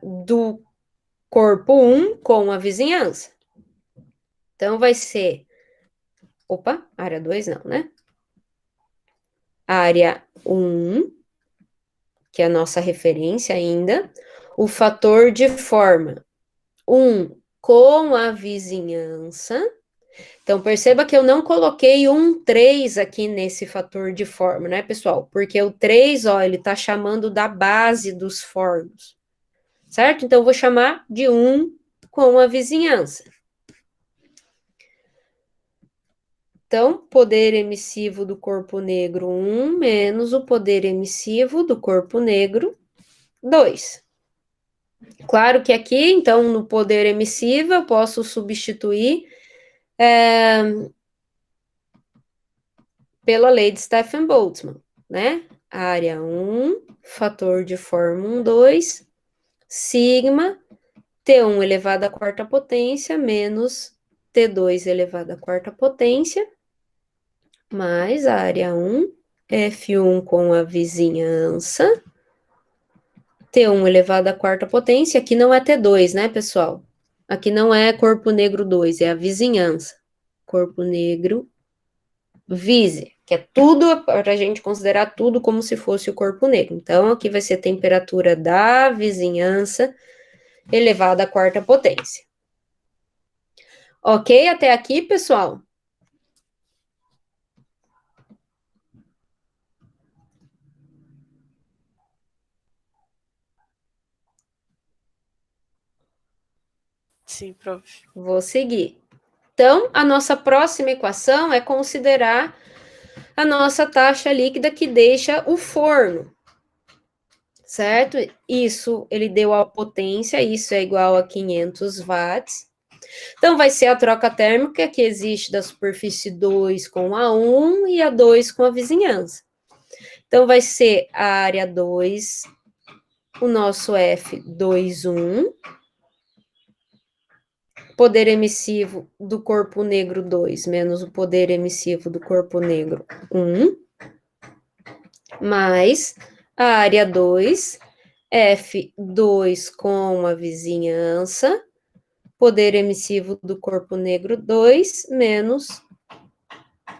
A: do corpo 1 com a vizinhança. Então, vai ser... Opa, área 2 não, né? Área 1, que é a nossa referência ainda, o fator de forma 1 com a vizinhança. Então, perceba que eu não coloquei um 3 aqui nesse fator de forma, né, pessoal? Porque o 3, ó, ele tá chamando da base dos fornos, certo? Então, eu vou chamar de 1 com a vizinhança. Então, poder emissivo do corpo negro 1 menos o poder emissivo do corpo negro 2. Claro que aqui, então, no poder emissivo, eu posso substituir pela lei de Stefan-Boltzmann, né? Área 1, fator de forma 1, 2, sigma, T1 elevado à quarta potência, menos T2 elevado à quarta potência, mais área 1, F1 com a vizinhança, T1 elevado à quarta potência, aqui não é T2, né, pessoal? Aqui não é corpo negro 2, é a vizinhança. Corpo negro, vise, que é tudo, para a gente considerar tudo como se fosse o corpo negro. Então, aqui vai ser a temperatura da vizinhança elevada à quarta potência. Ok até aqui, pessoal?
B: Sim, prof.
A: Vou seguir. Então, a nossa próxima equação é considerar a nossa taxa líquida que deixa o forno, certo? Isso, ele deu a potência, isso é igual a 500 watts. Então, vai ser a troca térmica que existe da superfície 2 com a 1 e a 2 com a vizinhança. Então, vai ser a área 2, o nosso F21, poder emissivo do corpo negro 2 menos o poder emissivo do corpo negro 1, mais a área 2, F2 com a vizinhança, poder emissivo do corpo negro 2 menos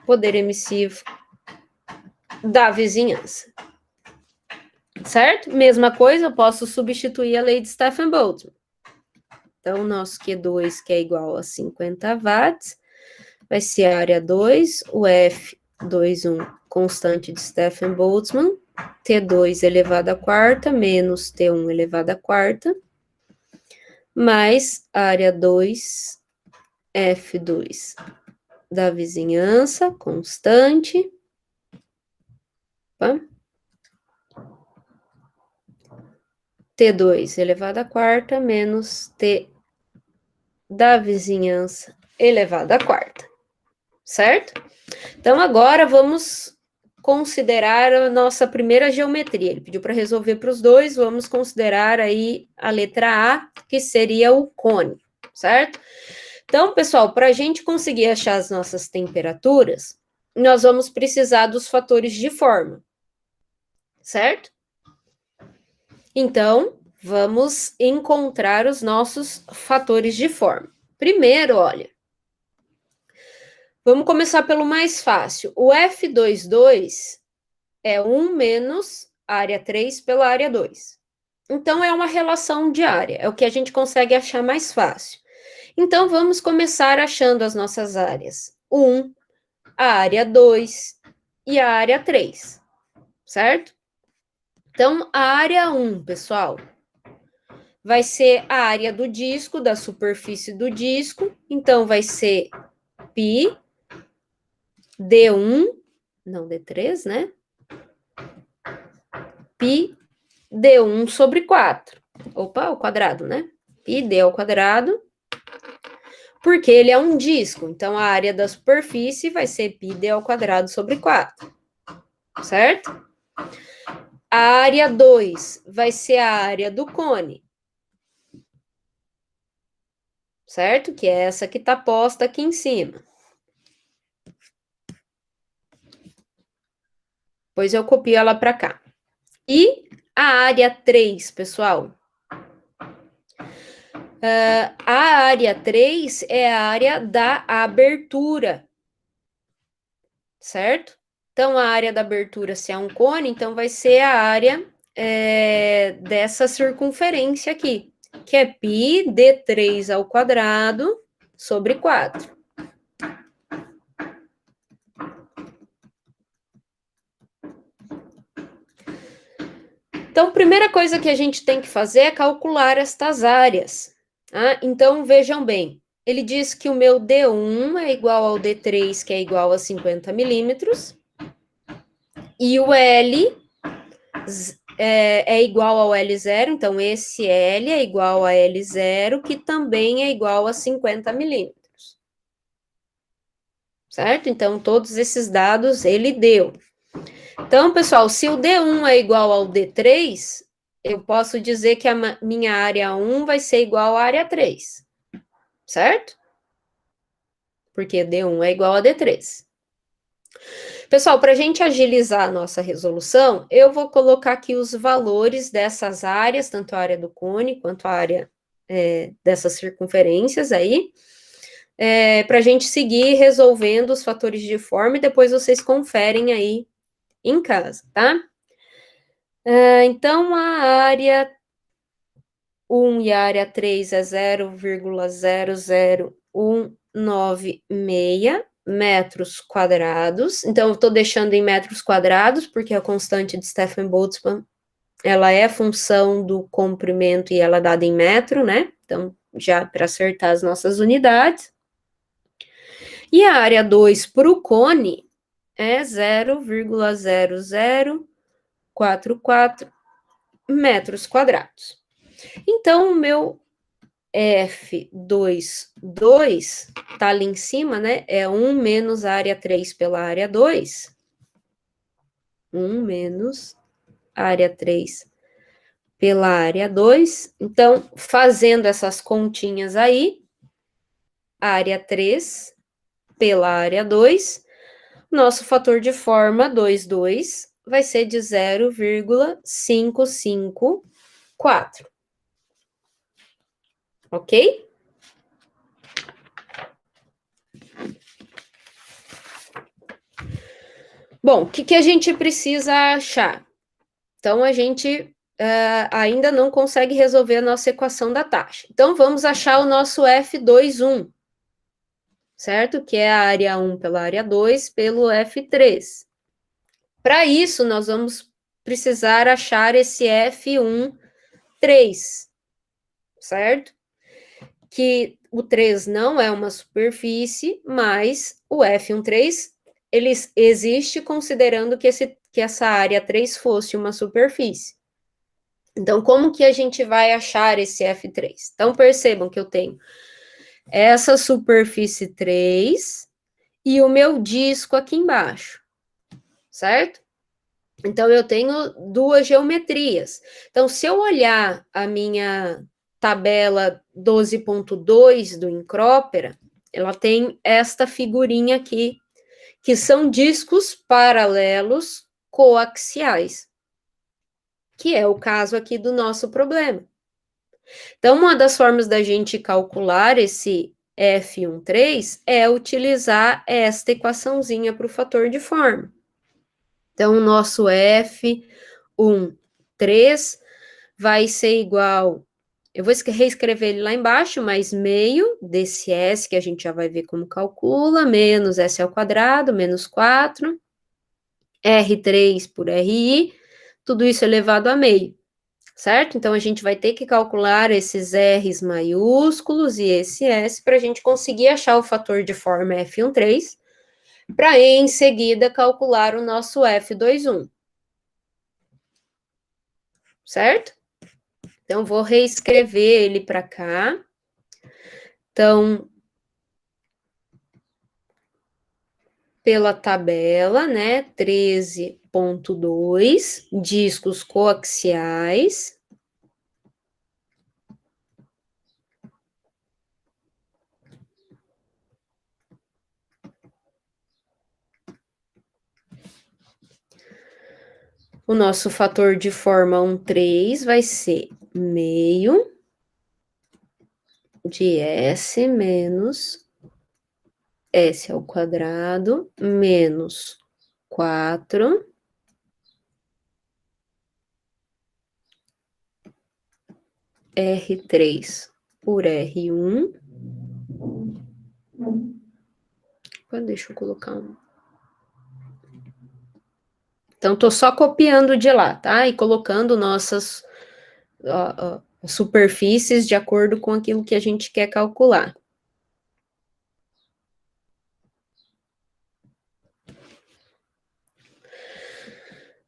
A: poder emissivo da vizinhança. Certo? Mesma coisa, eu posso substituir a lei de Stefan-Boltzmann. Então, o nosso Q2, que é igual a 50 watts, vai ser a área 2, o F21, constante de Stefan-Boltzmann, T2 elevado à quarta, menos T1 elevado à quarta, mais área 2, F2 da vizinhança, constante, opa, T2 elevado à quarta, menos T da vizinhança elevado à quarta, certo? Então, agora vamos considerar a nossa primeira geometria. Ele pediu para resolver para os dois, vamos considerar aí a letra A, que seria o cone, certo? Então, pessoal, para a gente conseguir achar as nossas temperaturas, nós vamos precisar dos fatores de forma, certo? Então, vamos encontrar os nossos fatores de forma. Primeiro, olha, vamos começar pelo mais fácil. O F22 é 1 menos área 3 pela área 2. Então, é uma relação de área, é o que a gente consegue achar mais fácil. Então, vamos começar achando as nossas áreas. 1, a área 2 e a área 3, certo? Então, a área 1, pessoal, vai ser a área do disco, da superfície do disco. Então, vai ser π D1, não D3, né? π D1 sobre 4. Opa, ao quadrado, né? π D ao quadrado, porque ele é um disco. Então, a área da superfície vai ser π D ao quadrado sobre 4. Certo? A área 2 vai ser a área do cone. Certo? Que é essa que está posta aqui em cima. Depois eu copio ela para cá. E a área 3, pessoal? A área 3 é a área da abertura. Certo? Então, a área da abertura, se é um cone, então vai ser a área dessa circunferência aqui, que é π d3 ao quadrado sobre 4. Então, a primeira coisa que a gente tem que fazer é calcular estas áreas. Tá? Então, vejam bem, ele diz que o meu D1 é igual ao D3, que é igual a 50 milímetros, e o L é igual ao L0, então esse L é igual a L0, que também é igual a 50 milímetros. Certo? Então, todos esses dados ele deu. Então, pessoal, se o D1 é igual ao D3, eu posso dizer que a minha área 1 vai ser igual à área 3. Certo? Porque D1 é igual a D3. Pessoal, para a gente agilizar a nossa resolução, eu vou colocar aqui os valores dessas áreas, tanto a área do cone quanto a área dessas circunferências aí, para a gente seguir resolvendo os fatores de forma e depois vocês conferem aí em casa, tá? Então, a área 1 e a área 3 é 0,00196 metros quadrados. Então, eu estou deixando em metros quadrados, porque a constante de Stefan-Boltzmann, ela é função do comprimento e ela é dada em metro, né? Então, já para acertar as nossas unidades. E a área 2 para o cone é 0,0044 metros quadrados. Então, o meu F22 tá ali em cima, né? É 1 menos a área 3 pela área 2. 1 menos a área 3 pela área 2. Então, fazendo essas continhas aí, área 3 pela área 2, nosso fator de forma 2,2 vai ser de 0,554. Ok? Bom, o que a gente precisa achar? Então, a gente ainda não consegue resolver a nossa equação da taxa. Então, vamos achar o nosso F21, certo? Que é a área 1 pela área 2 pelo F3. Para isso, nós vamos precisar achar esse F1,3, certo? Que o 3 não é uma superfície, mas o F1,3 ele existe considerando que essa área 3 fosse uma superfície. Então, como que a gente vai achar esse F3? Então, percebam que eu tenho essa superfície 3 e o meu disco aqui embaixo, certo? Então, eu tenho duas geometrias. Então, se eu olhar a minha tabela 12.2 do Incrópera, ela tem esta figurinha aqui, que são discos paralelos coaxiais, que é o caso aqui do nosso problema. Então, uma das formas da gente calcular esse F13 é utilizar esta equaçãozinha para o fator de forma. Então, o nosso F13 vai ser igual, eu vou reescrever ele lá embaixo, mais meio desse S, que a gente já vai ver como calcula, menos S ao quadrado, menos 4, R3 por RI, tudo isso elevado a meio, certo? Então, a gente vai ter que calcular esses R's maiúsculos e esse S para a gente conseguir achar o fator de forma F13, para em seguida calcular o nosso F21. Certo? Então, vou reescrever ele para cá. Então, pela tabela, né, 13.2, discos coaxiais. O nosso fator de forma 1,3 vai ser meio de S menos S ao quadrado menos 4 R3 por R1. Deixa eu colocar um. Então, estou só copiando de lá, tá? E colocando nossas superfícies de acordo com aquilo que a gente quer calcular.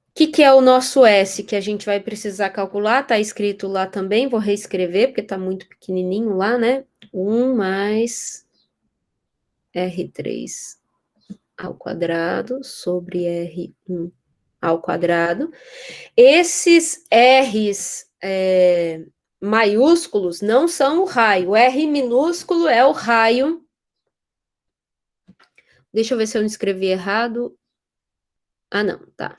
A: O que é o nosso S que a gente vai precisar calcular? Tá escrito lá também, vou reescrever, porque tá muito pequenininho lá, né? 1 mais R3 ao quadrado sobre R1 ao quadrado. Esses R's maiúsculos não são o raio. O R minúsculo é o raio. Deixa eu ver se eu não escrevi errado. Ah, não, tá.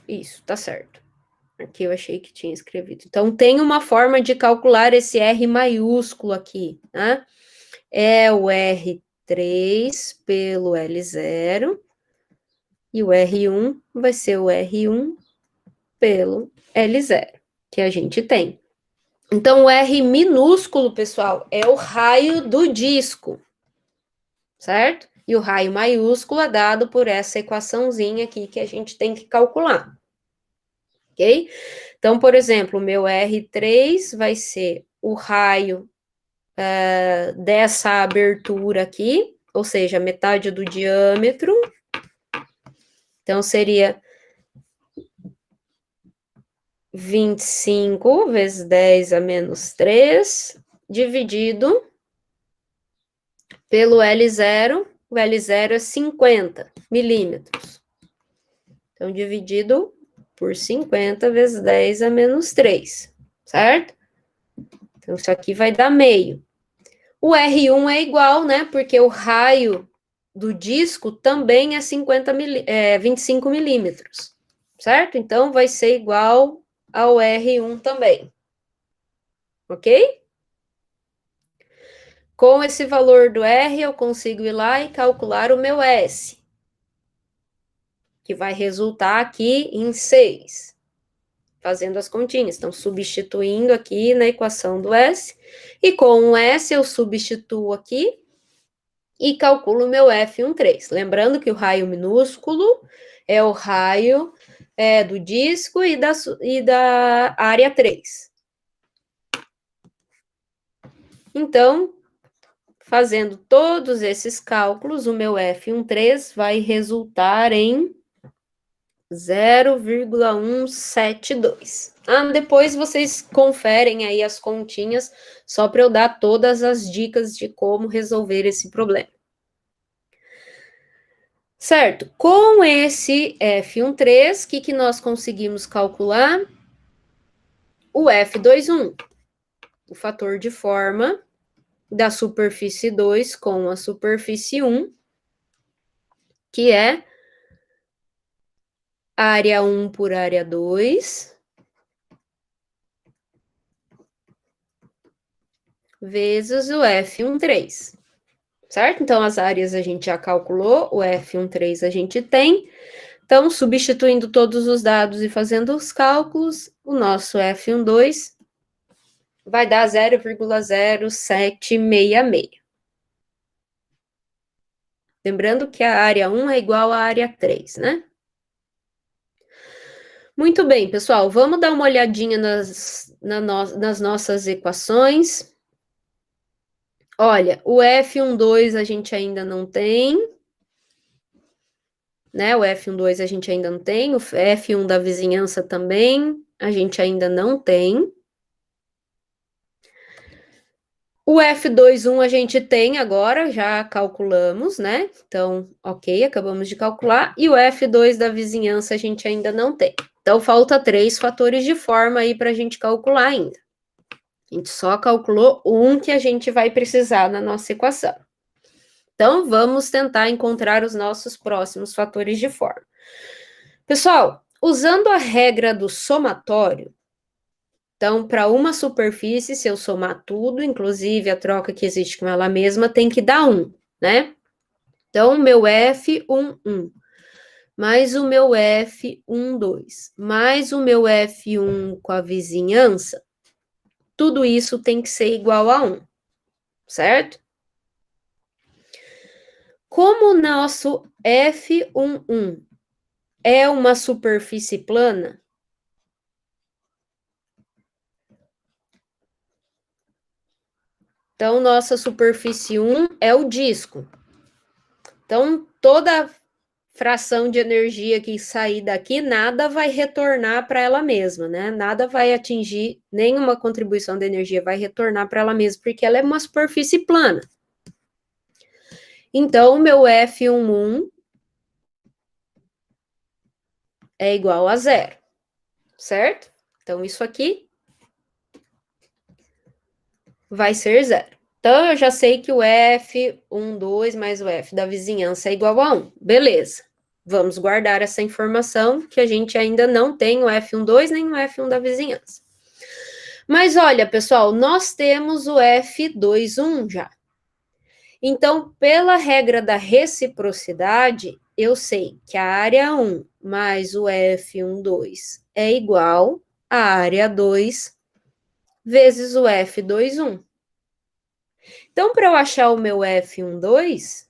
A: Isso, tá certo. Aqui eu achei que tinha escrevido. Então, tem uma forma de calcular esse R maiúsculo aqui, né? É o R3 pelo L0, e o R1 vai ser o R1 pelo L0, que a gente tem. Então, o R minúsculo, pessoal, é o raio do disco, certo? E o raio maiúsculo é dado por essa equaçãozinha aqui que a gente tem que calcular, ok? Então, por exemplo, o meu R3 vai ser o raio dessa abertura aqui, ou seja, metade do diâmetro. Então, seria 25 vezes 10 a menos 3, dividido pelo L0. O L0 é 50 milímetros. Então, dividido por 50 vezes 10 a menos 3, certo? Então, isso aqui vai dar meio. O R1 é igual, né? Porque o raio do disco também é 25 milímetros, certo? Então, vai ser igual ao R1 também. Ok? Com esse valor do R, eu consigo ir lá e calcular o meu S, que vai resultar aqui em 6. Fazendo as continhas. Então, substituindo aqui na equação do S. E com o S, eu substituo aqui e calculo o meu F13. Lembrando que o raio minúsculo é o raio do disco e da área 3. Então, fazendo todos esses cálculos, o meu F13 vai resultar em 0,172. Depois vocês conferem aí as continhas, só para eu dar todas as dicas de como resolver esse problema. Certo, com esse F13, o que nós conseguimos calcular? O F21, o fator de forma da superfície 2 com a superfície 1, que é área 1 por área 2, vezes o F13, certo? Então, as áreas a gente já calculou, o F13 a gente tem. Então, substituindo todos os dados e fazendo os cálculos, o nosso F12 vai dar 0,0766. Lembrando que a área 1 é igual à área 3, né? Muito bem, pessoal, vamos dar uma olhadinha nas nossas equações. Olha, o F12 a gente ainda não tem, né? O F12 a gente ainda não tem, o F1 da vizinhança também a gente ainda não tem. O F21 a gente tem agora, já calculamos, né? Então, ok, acabamos de calcular. E o F2 da vizinhança a gente ainda não tem. Então, falta 3 fatores de forma aí para a gente calcular ainda. A gente só calculou um que a gente vai precisar na nossa equação. Então, vamos tentar encontrar os nossos próximos fatores de forma. Pessoal, usando a regra do somatório, então, para uma superfície, se eu somar tudo, inclusive a troca que existe com ela mesma, tem que dar 1, né? Então, o meu F11, mais o meu F12, mais o meu F1 com a vizinhança, tudo isso tem que ser igual a 1, certo? Como o nosso F11 é uma superfície plana, então nossa superfície 1 é o disco. Então, toda fração de energia que sair daqui, nada vai retornar para ela mesma, né? Nada vai atingir, nenhuma contribuição de energia vai retornar para ela mesma, porque ela é uma superfície plana. Então, o meu F11 é igual a 0, certo? Então, isso aqui vai ser 0. Então, eu já sei que o F12 mais o F da vizinhança é igual a 1. Beleza. Vamos guardar essa informação, que a gente ainda não tem o F12 nem o F1 da vizinhança. Mas olha, pessoal, nós temos o F21 já. Então, pela regra da reciprocidade, eu sei que a área 1 mais o F12 é igual à área 2 vezes o F21. Então, para eu achar o meu F12,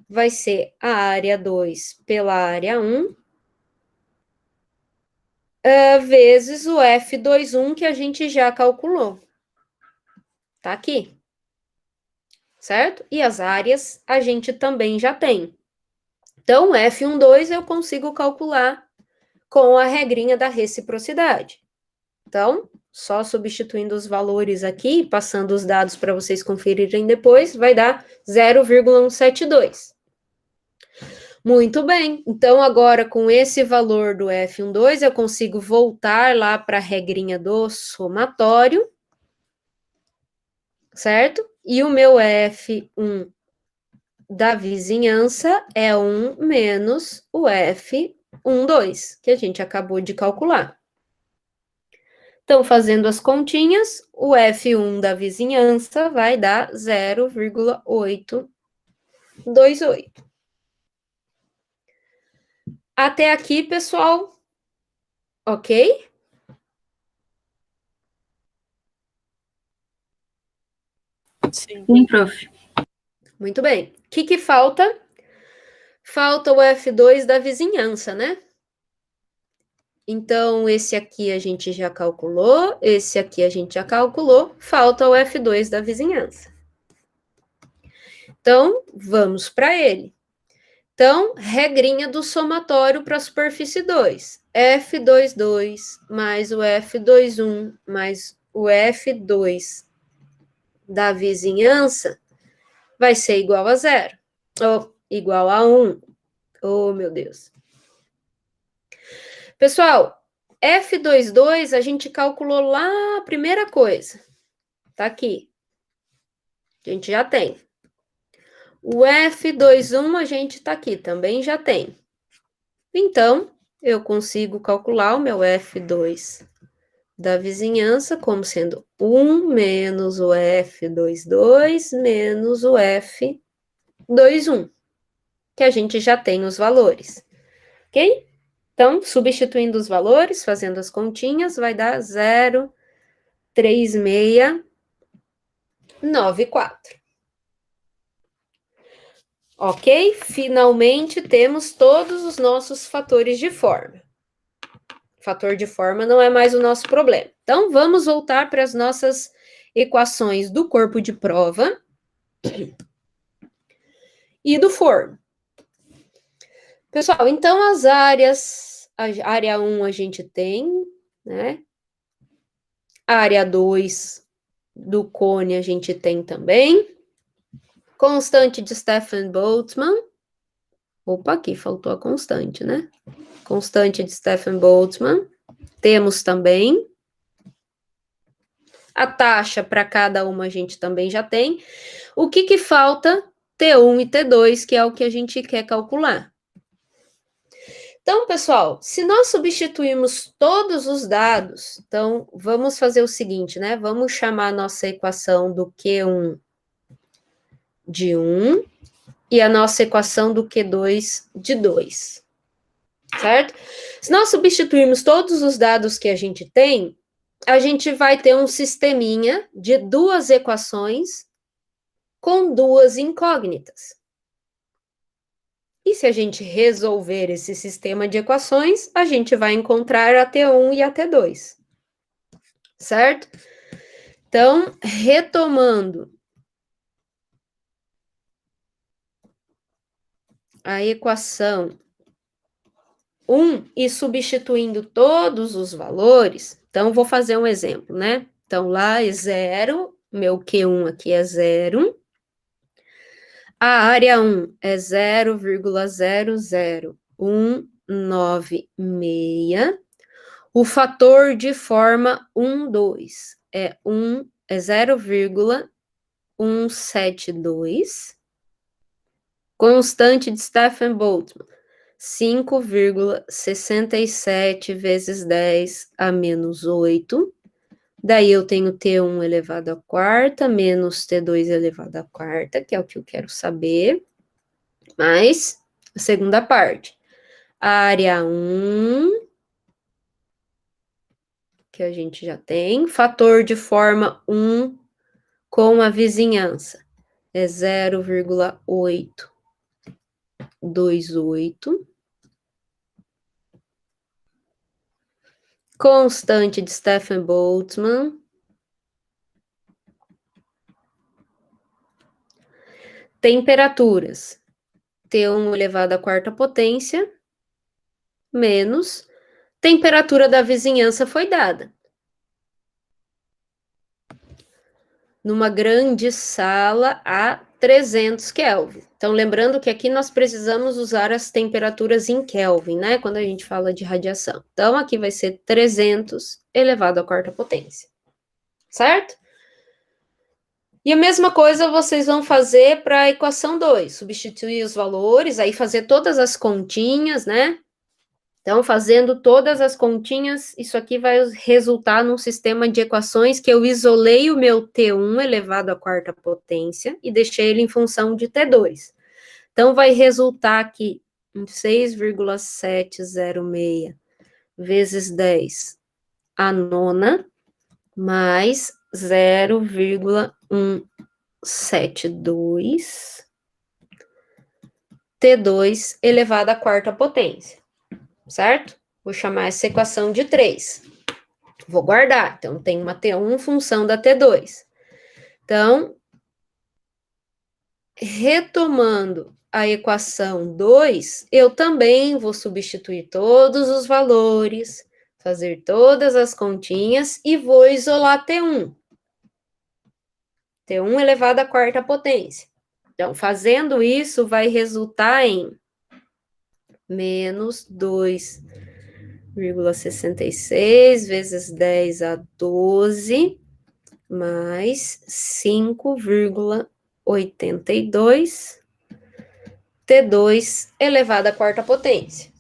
A: vai ser a área 2 pela área 1, vezes o F21 que a gente já calculou. Tá aqui. Certo? E as áreas a gente também já tem. Então, F12 eu consigo calcular com a regrinha da reciprocidade. Então, só substituindo os valores aqui, passando os dados para vocês conferirem depois, vai dar 0,172. Muito bem, então agora com esse valor do F12, eu consigo voltar lá para a regrinha do somatório, certo? E o meu F1 da vizinhança é 1 menos o F12, que a gente acabou de calcular. Então, fazendo as continhas, o F1 da vizinhança vai dar 0,828. Até aqui, pessoal, ok?
B: Sim.
C: Sim, prof.
A: Muito bem. O que falta? Falta o F2 da vizinhança, né? Então, esse aqui a gente já calculou, esse aqui a gente já calculou, falta o F2 da vizinhança. Então, vamos para ele. Então, regrinha do somatório para a superfície 2. F22 mais o F21 mais o F2 da vizinhança vai ser igual a 0. Ou igual a 1. Oh, meu Deus. Pessoal, F22 a gente calculou lá a primeira coisa. Tá aqui. A gente já tem. O F21 a gente tá aqui, também já tem. Então, eu consigo calcular o meu F2 da vizinhança como sendo 1 menos o F22 menos o F21, que a gente já tem os valores, ok? Então, substituindo os valores, fazendo as continhas, vai dar 0,3694. Ok? Finalmente temos todos os nossos fatores de forma. Fator de forma não é mais o nosso problema. Então, vamos voltar para as nossas equações do corpo de prova e do forno. Pessoal, então as áreas, a área 1 a gente tem, né? A área 2 do cone a gente tem também. Constante de Stefan Boltzmann. Opa, aqui faltou a constante, né? Constante de Stefan Boltzmann. Temos também. A taxa para cada uma a gente também já tem. O que falta? T1 e T2, que é o que a gente quer calcular. Então, pessoal, se nós substituirmos todos os dados, então vamos fazer o seguinte, né? Vamos chamar a nossa equação do Q1 de 1 e a nossa equação do Q2 de 2, certo? Se nós substituirmos todos os dados que a gente tem, a gente vai ter um sisteminha de duas equações com duas incógnitas. E se a gente resolver esse sistema de equações, a gente vai encontrar a T1 e a T2. Certo? Então, retomando a equação 1 e substituindo todos os valores, então vou fazer um exemplo, né? Então, lá é 0, meu Q1 aqui é 0. A área 1 é 0,00196. O fator de forma 12 é 0,172. Constante de Stefan-Boltzmann, 5,67 vezes 10 a menos 8. Daí eu tenho T1 elevado à quarta, menos T2 elevado à quarta, que é o que eu quero saber. Mais a segunda parte. Área 1, que a gente já tem. Fator de forma 1 com a vizinhança. É 0,828. Constante de Stefan-Boltzmann. Temperaturas. T1 elevado à quarta potência, menos temperatura da vizinhança foi dada. Numa grande sala a 300 Kelvin. Então, lembrando que aqui nós precisamos usar as temperaturas em Kelvin, né? Quando a gente fala de radiação. Então, aqui vai ser 300 elevado à quarta potência. Certo? E a mesma coisa vocês vão fazer para a equação 2. Substituir os valores, aí fazer todas as continhas, né? Então, fazendo todas as continhas, isso aqui vai resultar num sistema de equações que eu isolei o meu T1 elevado à quarta potência e deixei ele em função de T2. Então, vai resultar aqui em 6,706 vezes 10 a nona, mais 0,172 T2 elevado à quarta potência. Certo? Vou chamar essa equação de 3. Vou guardar. Então, tem uma T1 função da T2. Então, retomando a equação 2, eu também vou substituir todos os valores, fazer todas as continhas e vou isolar T1. T1 elevado à quarta potência. Então, fazendo isso, vai resultar em menos 2,66 vezes 10 a 12, mais 5,82 T2 elevado à quarta potência.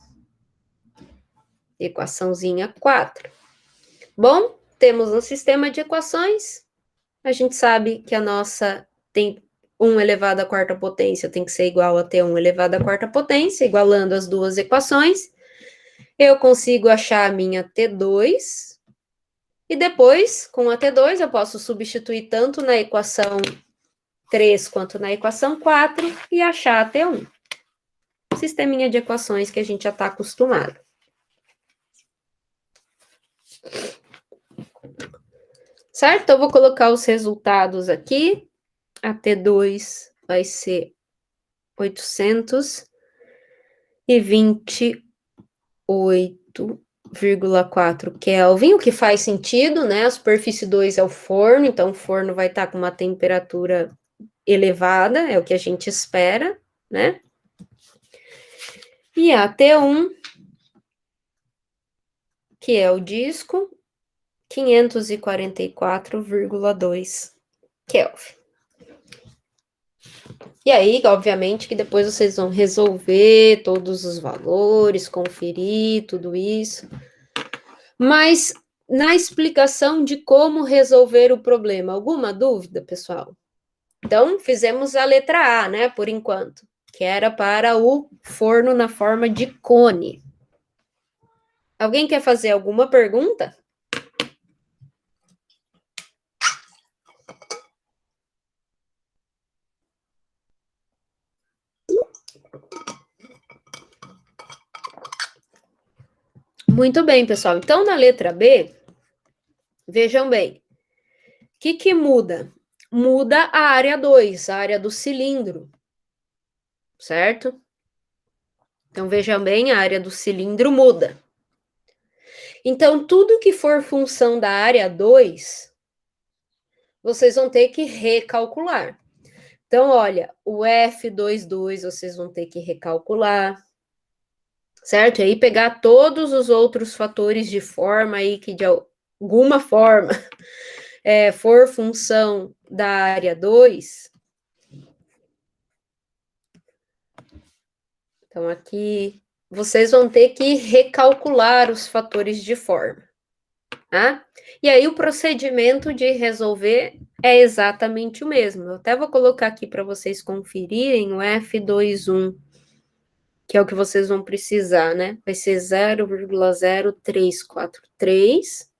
A: Equaçãozinha 4. Bom, temos um sistema de equações. A gente sabe que a nossa tem 1 elevado à quarta potência tem que ser igual a T1 elevado à quarta potência, igualando as duas equações. Eu consigo achar a minha T2, e depois, com a T2, eu posso substituir tanto na equação 3 quanto na equação 4 e achar a T1. Sisteminha de equações que a gente já está acostumado. Certo? Eu vou colocar os resultados aqui. A T2 vai ser 828,4 Kelvin, o que faz sentido, né? A superfície 2 é o forno, então o forno vai estar com uma temperatura elevada, é o que a gente espera, né? E a T1, que é o disco, 544,2 Kelvin. E aí, obviamente, que depois vocês vão resolver todos os valores, conferir tudo isso. Mas na explicação de como resolver o problema, alguma dúvida, pessoal? Então, fizemos a letra A, né, por enquanto, que era para o forno na forma de cone. Alguém quer fazer alguma pergunta? Muito bem, pessoal. Então, na letra B, vejam bem. O que muda? Muda a área 2, a área do cilindro. Certo? Então, vejam bem, a área do cilindro muda. Então, tudo que for função da área 2, vocês vão ter que recalcular. Então, olha, o F22 vocês vão ter que recalcular, certo? E aí pegar todos os outros fatores de forma aí que de alguma forma for função da área 2, Então, aqui vocês vão ter que recalcular os fatores de forma, tá? E aí, o procedimento de resolver é exatamente o mesmo. Eu até vou colocar aqui para vocês conferirem o F21, que é o que vocês vão precisar, né? Vai ser 0,0343.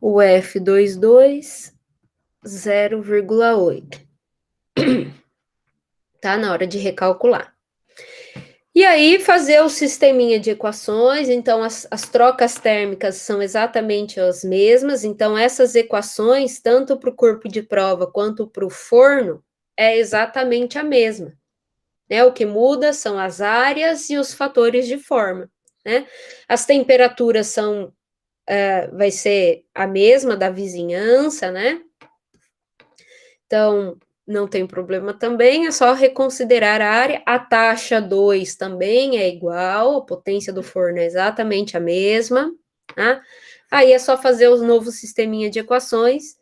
A: O F22, 0,8. Tá? Na hora de recalcular. E aí, fazer o sisteminha de equações, então as trocas térmicas são exatamente as mesmas, então essas equações, tanto para o corpo de prova quanto para o forno, é exatamente a mesma. Né? O que muda são as áreas e os fatores de forma. Né? As temperaturas são, vai ser a mesma da vizinhança, né? Então, não tem problema também, é só reconsiderar a área. A taxa 2 também é igual, a potência do forno é exatamente a mesma, tá? Aí é só fazer o novo sisteminha de equações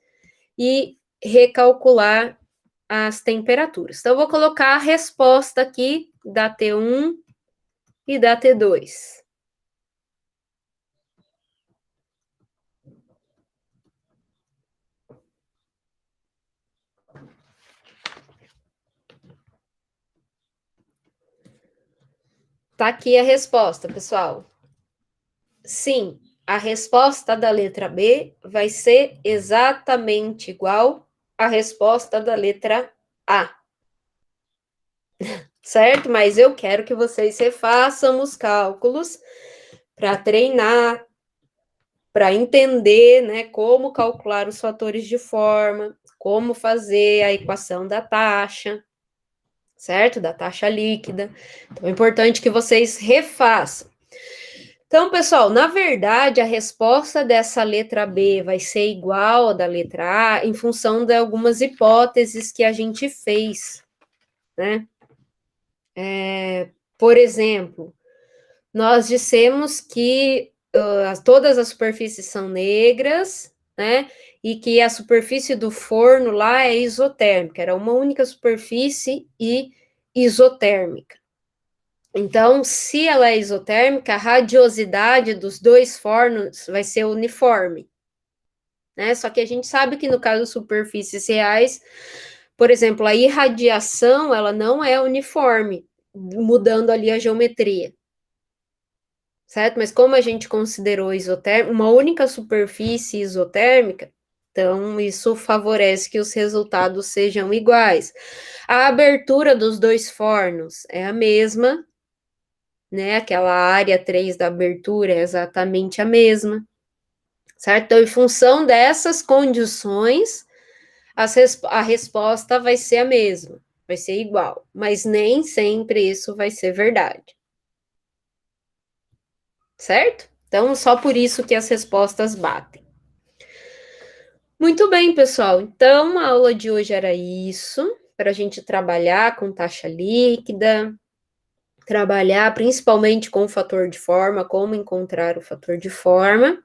A: e recalcular as temperaturas. Então, eu vou colocar a resposta aqui da T1 e da T2. Tá aqui a resposta, pessoal. Sim, a resposta da letra B vai ser exatamente igual à resposta da letra A. Certo? Mas eu quero que vocês refaçam os cálculos para treinar, para entender, né, como calcular os fatores de forma, como fazer a equação da taxa, certo? Da taxa líquida. Então, é importante que vocês refaçam. Então, pessoal, na verdade, a resposta dessa letra B vai ser igual à da letra A em função de algumas hipóteses que a gente fez, né? Por exemplo, nós dissemos que todas as superfícies são negras, né? E que a superfície do forno lá é isotérmica, era uma única superfície e isotérmica. Então, se ela é isotérmica, a radiosidade dos dois fornos vai ser uniforme, né? Só que a gente sabe que no caso de superfícies reais, por exemplo, a irradiação, ela não é uniforme, mudando ali a geometria, certo? Mas como a gente considerou uma única superfície isotérmica, então isso favorece que os resultados sejam iguais. A abertura dos dois fornos é a mesma, né? Aquela área 3 da abertura é exatamente a mesma, certo? Então, em função dessas condições, a resposta vai ser a mesma, vai ser igual, mas nem sempre isso vai ser verdade, certo? Então, só por isso que as respostas batem. Muito bem, pessoal. Então, a aula de hoje era isso, para a gente trabalhar com taxa líquida, trabalhar principalmente com o fator de forma, como encontrar o fator de forma.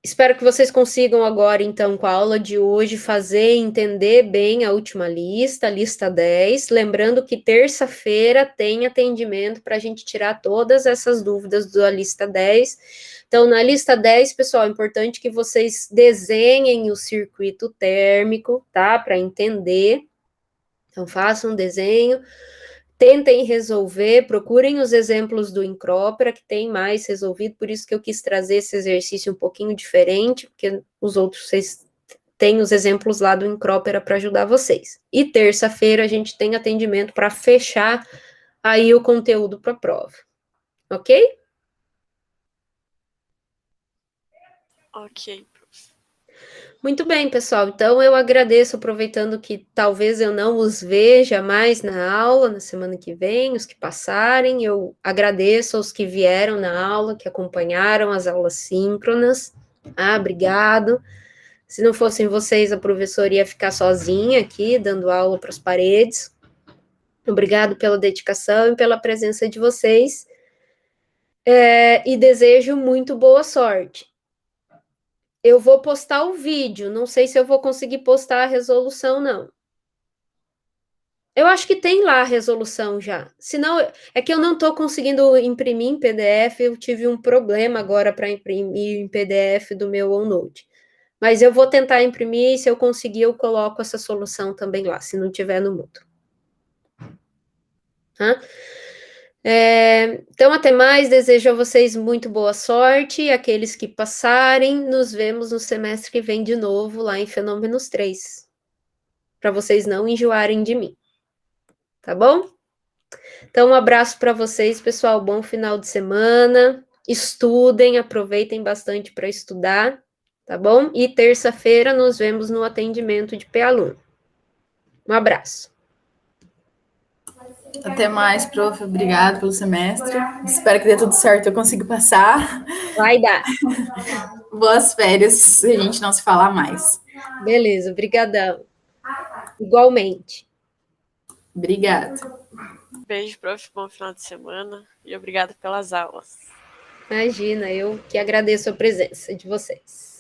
A: Espero que vocês consigam agora, então, com a aula de hoje, fazer entender bem a última lista, a lista 10. Lembrando que terça-feira tem atendimento para a gente tirar todas essas dúvidas da lista 10. Então, na lista 10, pessoal, é importante que vocês desenhem o circuito térmico, tá? Para entender. Então, façam um desenho. Tentem resolver, procurem os exemplos do Incrópera, que tem mais resolvido, por isso que eu quis trazer esse exercício um pouquinho diferente, porque os outros vocês têm os exemplos lá do Incrópera para ajudar vocês. E terça-feira a gente tem atendimento para fechar aí o conteúdo para a prova. Ok?
B: Ok.
A: Muito bem, pessoal. Então eu agradeço, aproveitando que talvez eu não os veja mais na aula na semana que vem, os que passarem. Eu agradeço aos que vieram na aula, que acompanharam as aulas síncronas. Ah, obrigado. Se não fossem vocês, a professora ia ficar sozinha aqui, dando aula para as paredes. Obrigado pela dedicação e pela presença de vocês. E desejo muito boa sorte. Eu vou postar o vídeo, não sei se eu vou conseguir postar a resolução, não. Eu acho que tem lá a resolução já. Senão, é que eu não estou conseguindo imprimir em PDF, eu tive um problema agora para imprimir em PDF do meu OneNote. Mas eu vou tentar imprimir, se eu conseguir, eu coloco essa solução também lá, se não tiver no Moodle. Tá? Então, até mais, desejo a vocês muito boa sorte, aqueles que passarem, nos vemos no semestre que vem de novo, lá em Fenômenos 3, para vocês não enjoarem de mim, tá bom? Então, um abraço para vocês, pessoal, bom final de semana, estudem, aproveitem bastante para estudar, tá bom? E terça-feira nos vemos no atendimento de P-Aluno. Um abraço.
C: Até mais, prof. Obrigado pelo semestre. Espero que dê tudo certo, eu consigo passar.
A: Vai dar.
C: Boas férias, se a gente não se falar mais.
A: Beleza, brigadão. Igualmente.
C: Obrigada.
B: Beijo, prof. Bom final de semana. E obrigada pelas aulas.
A: Imagina, eu que agradeço a presença de vocês.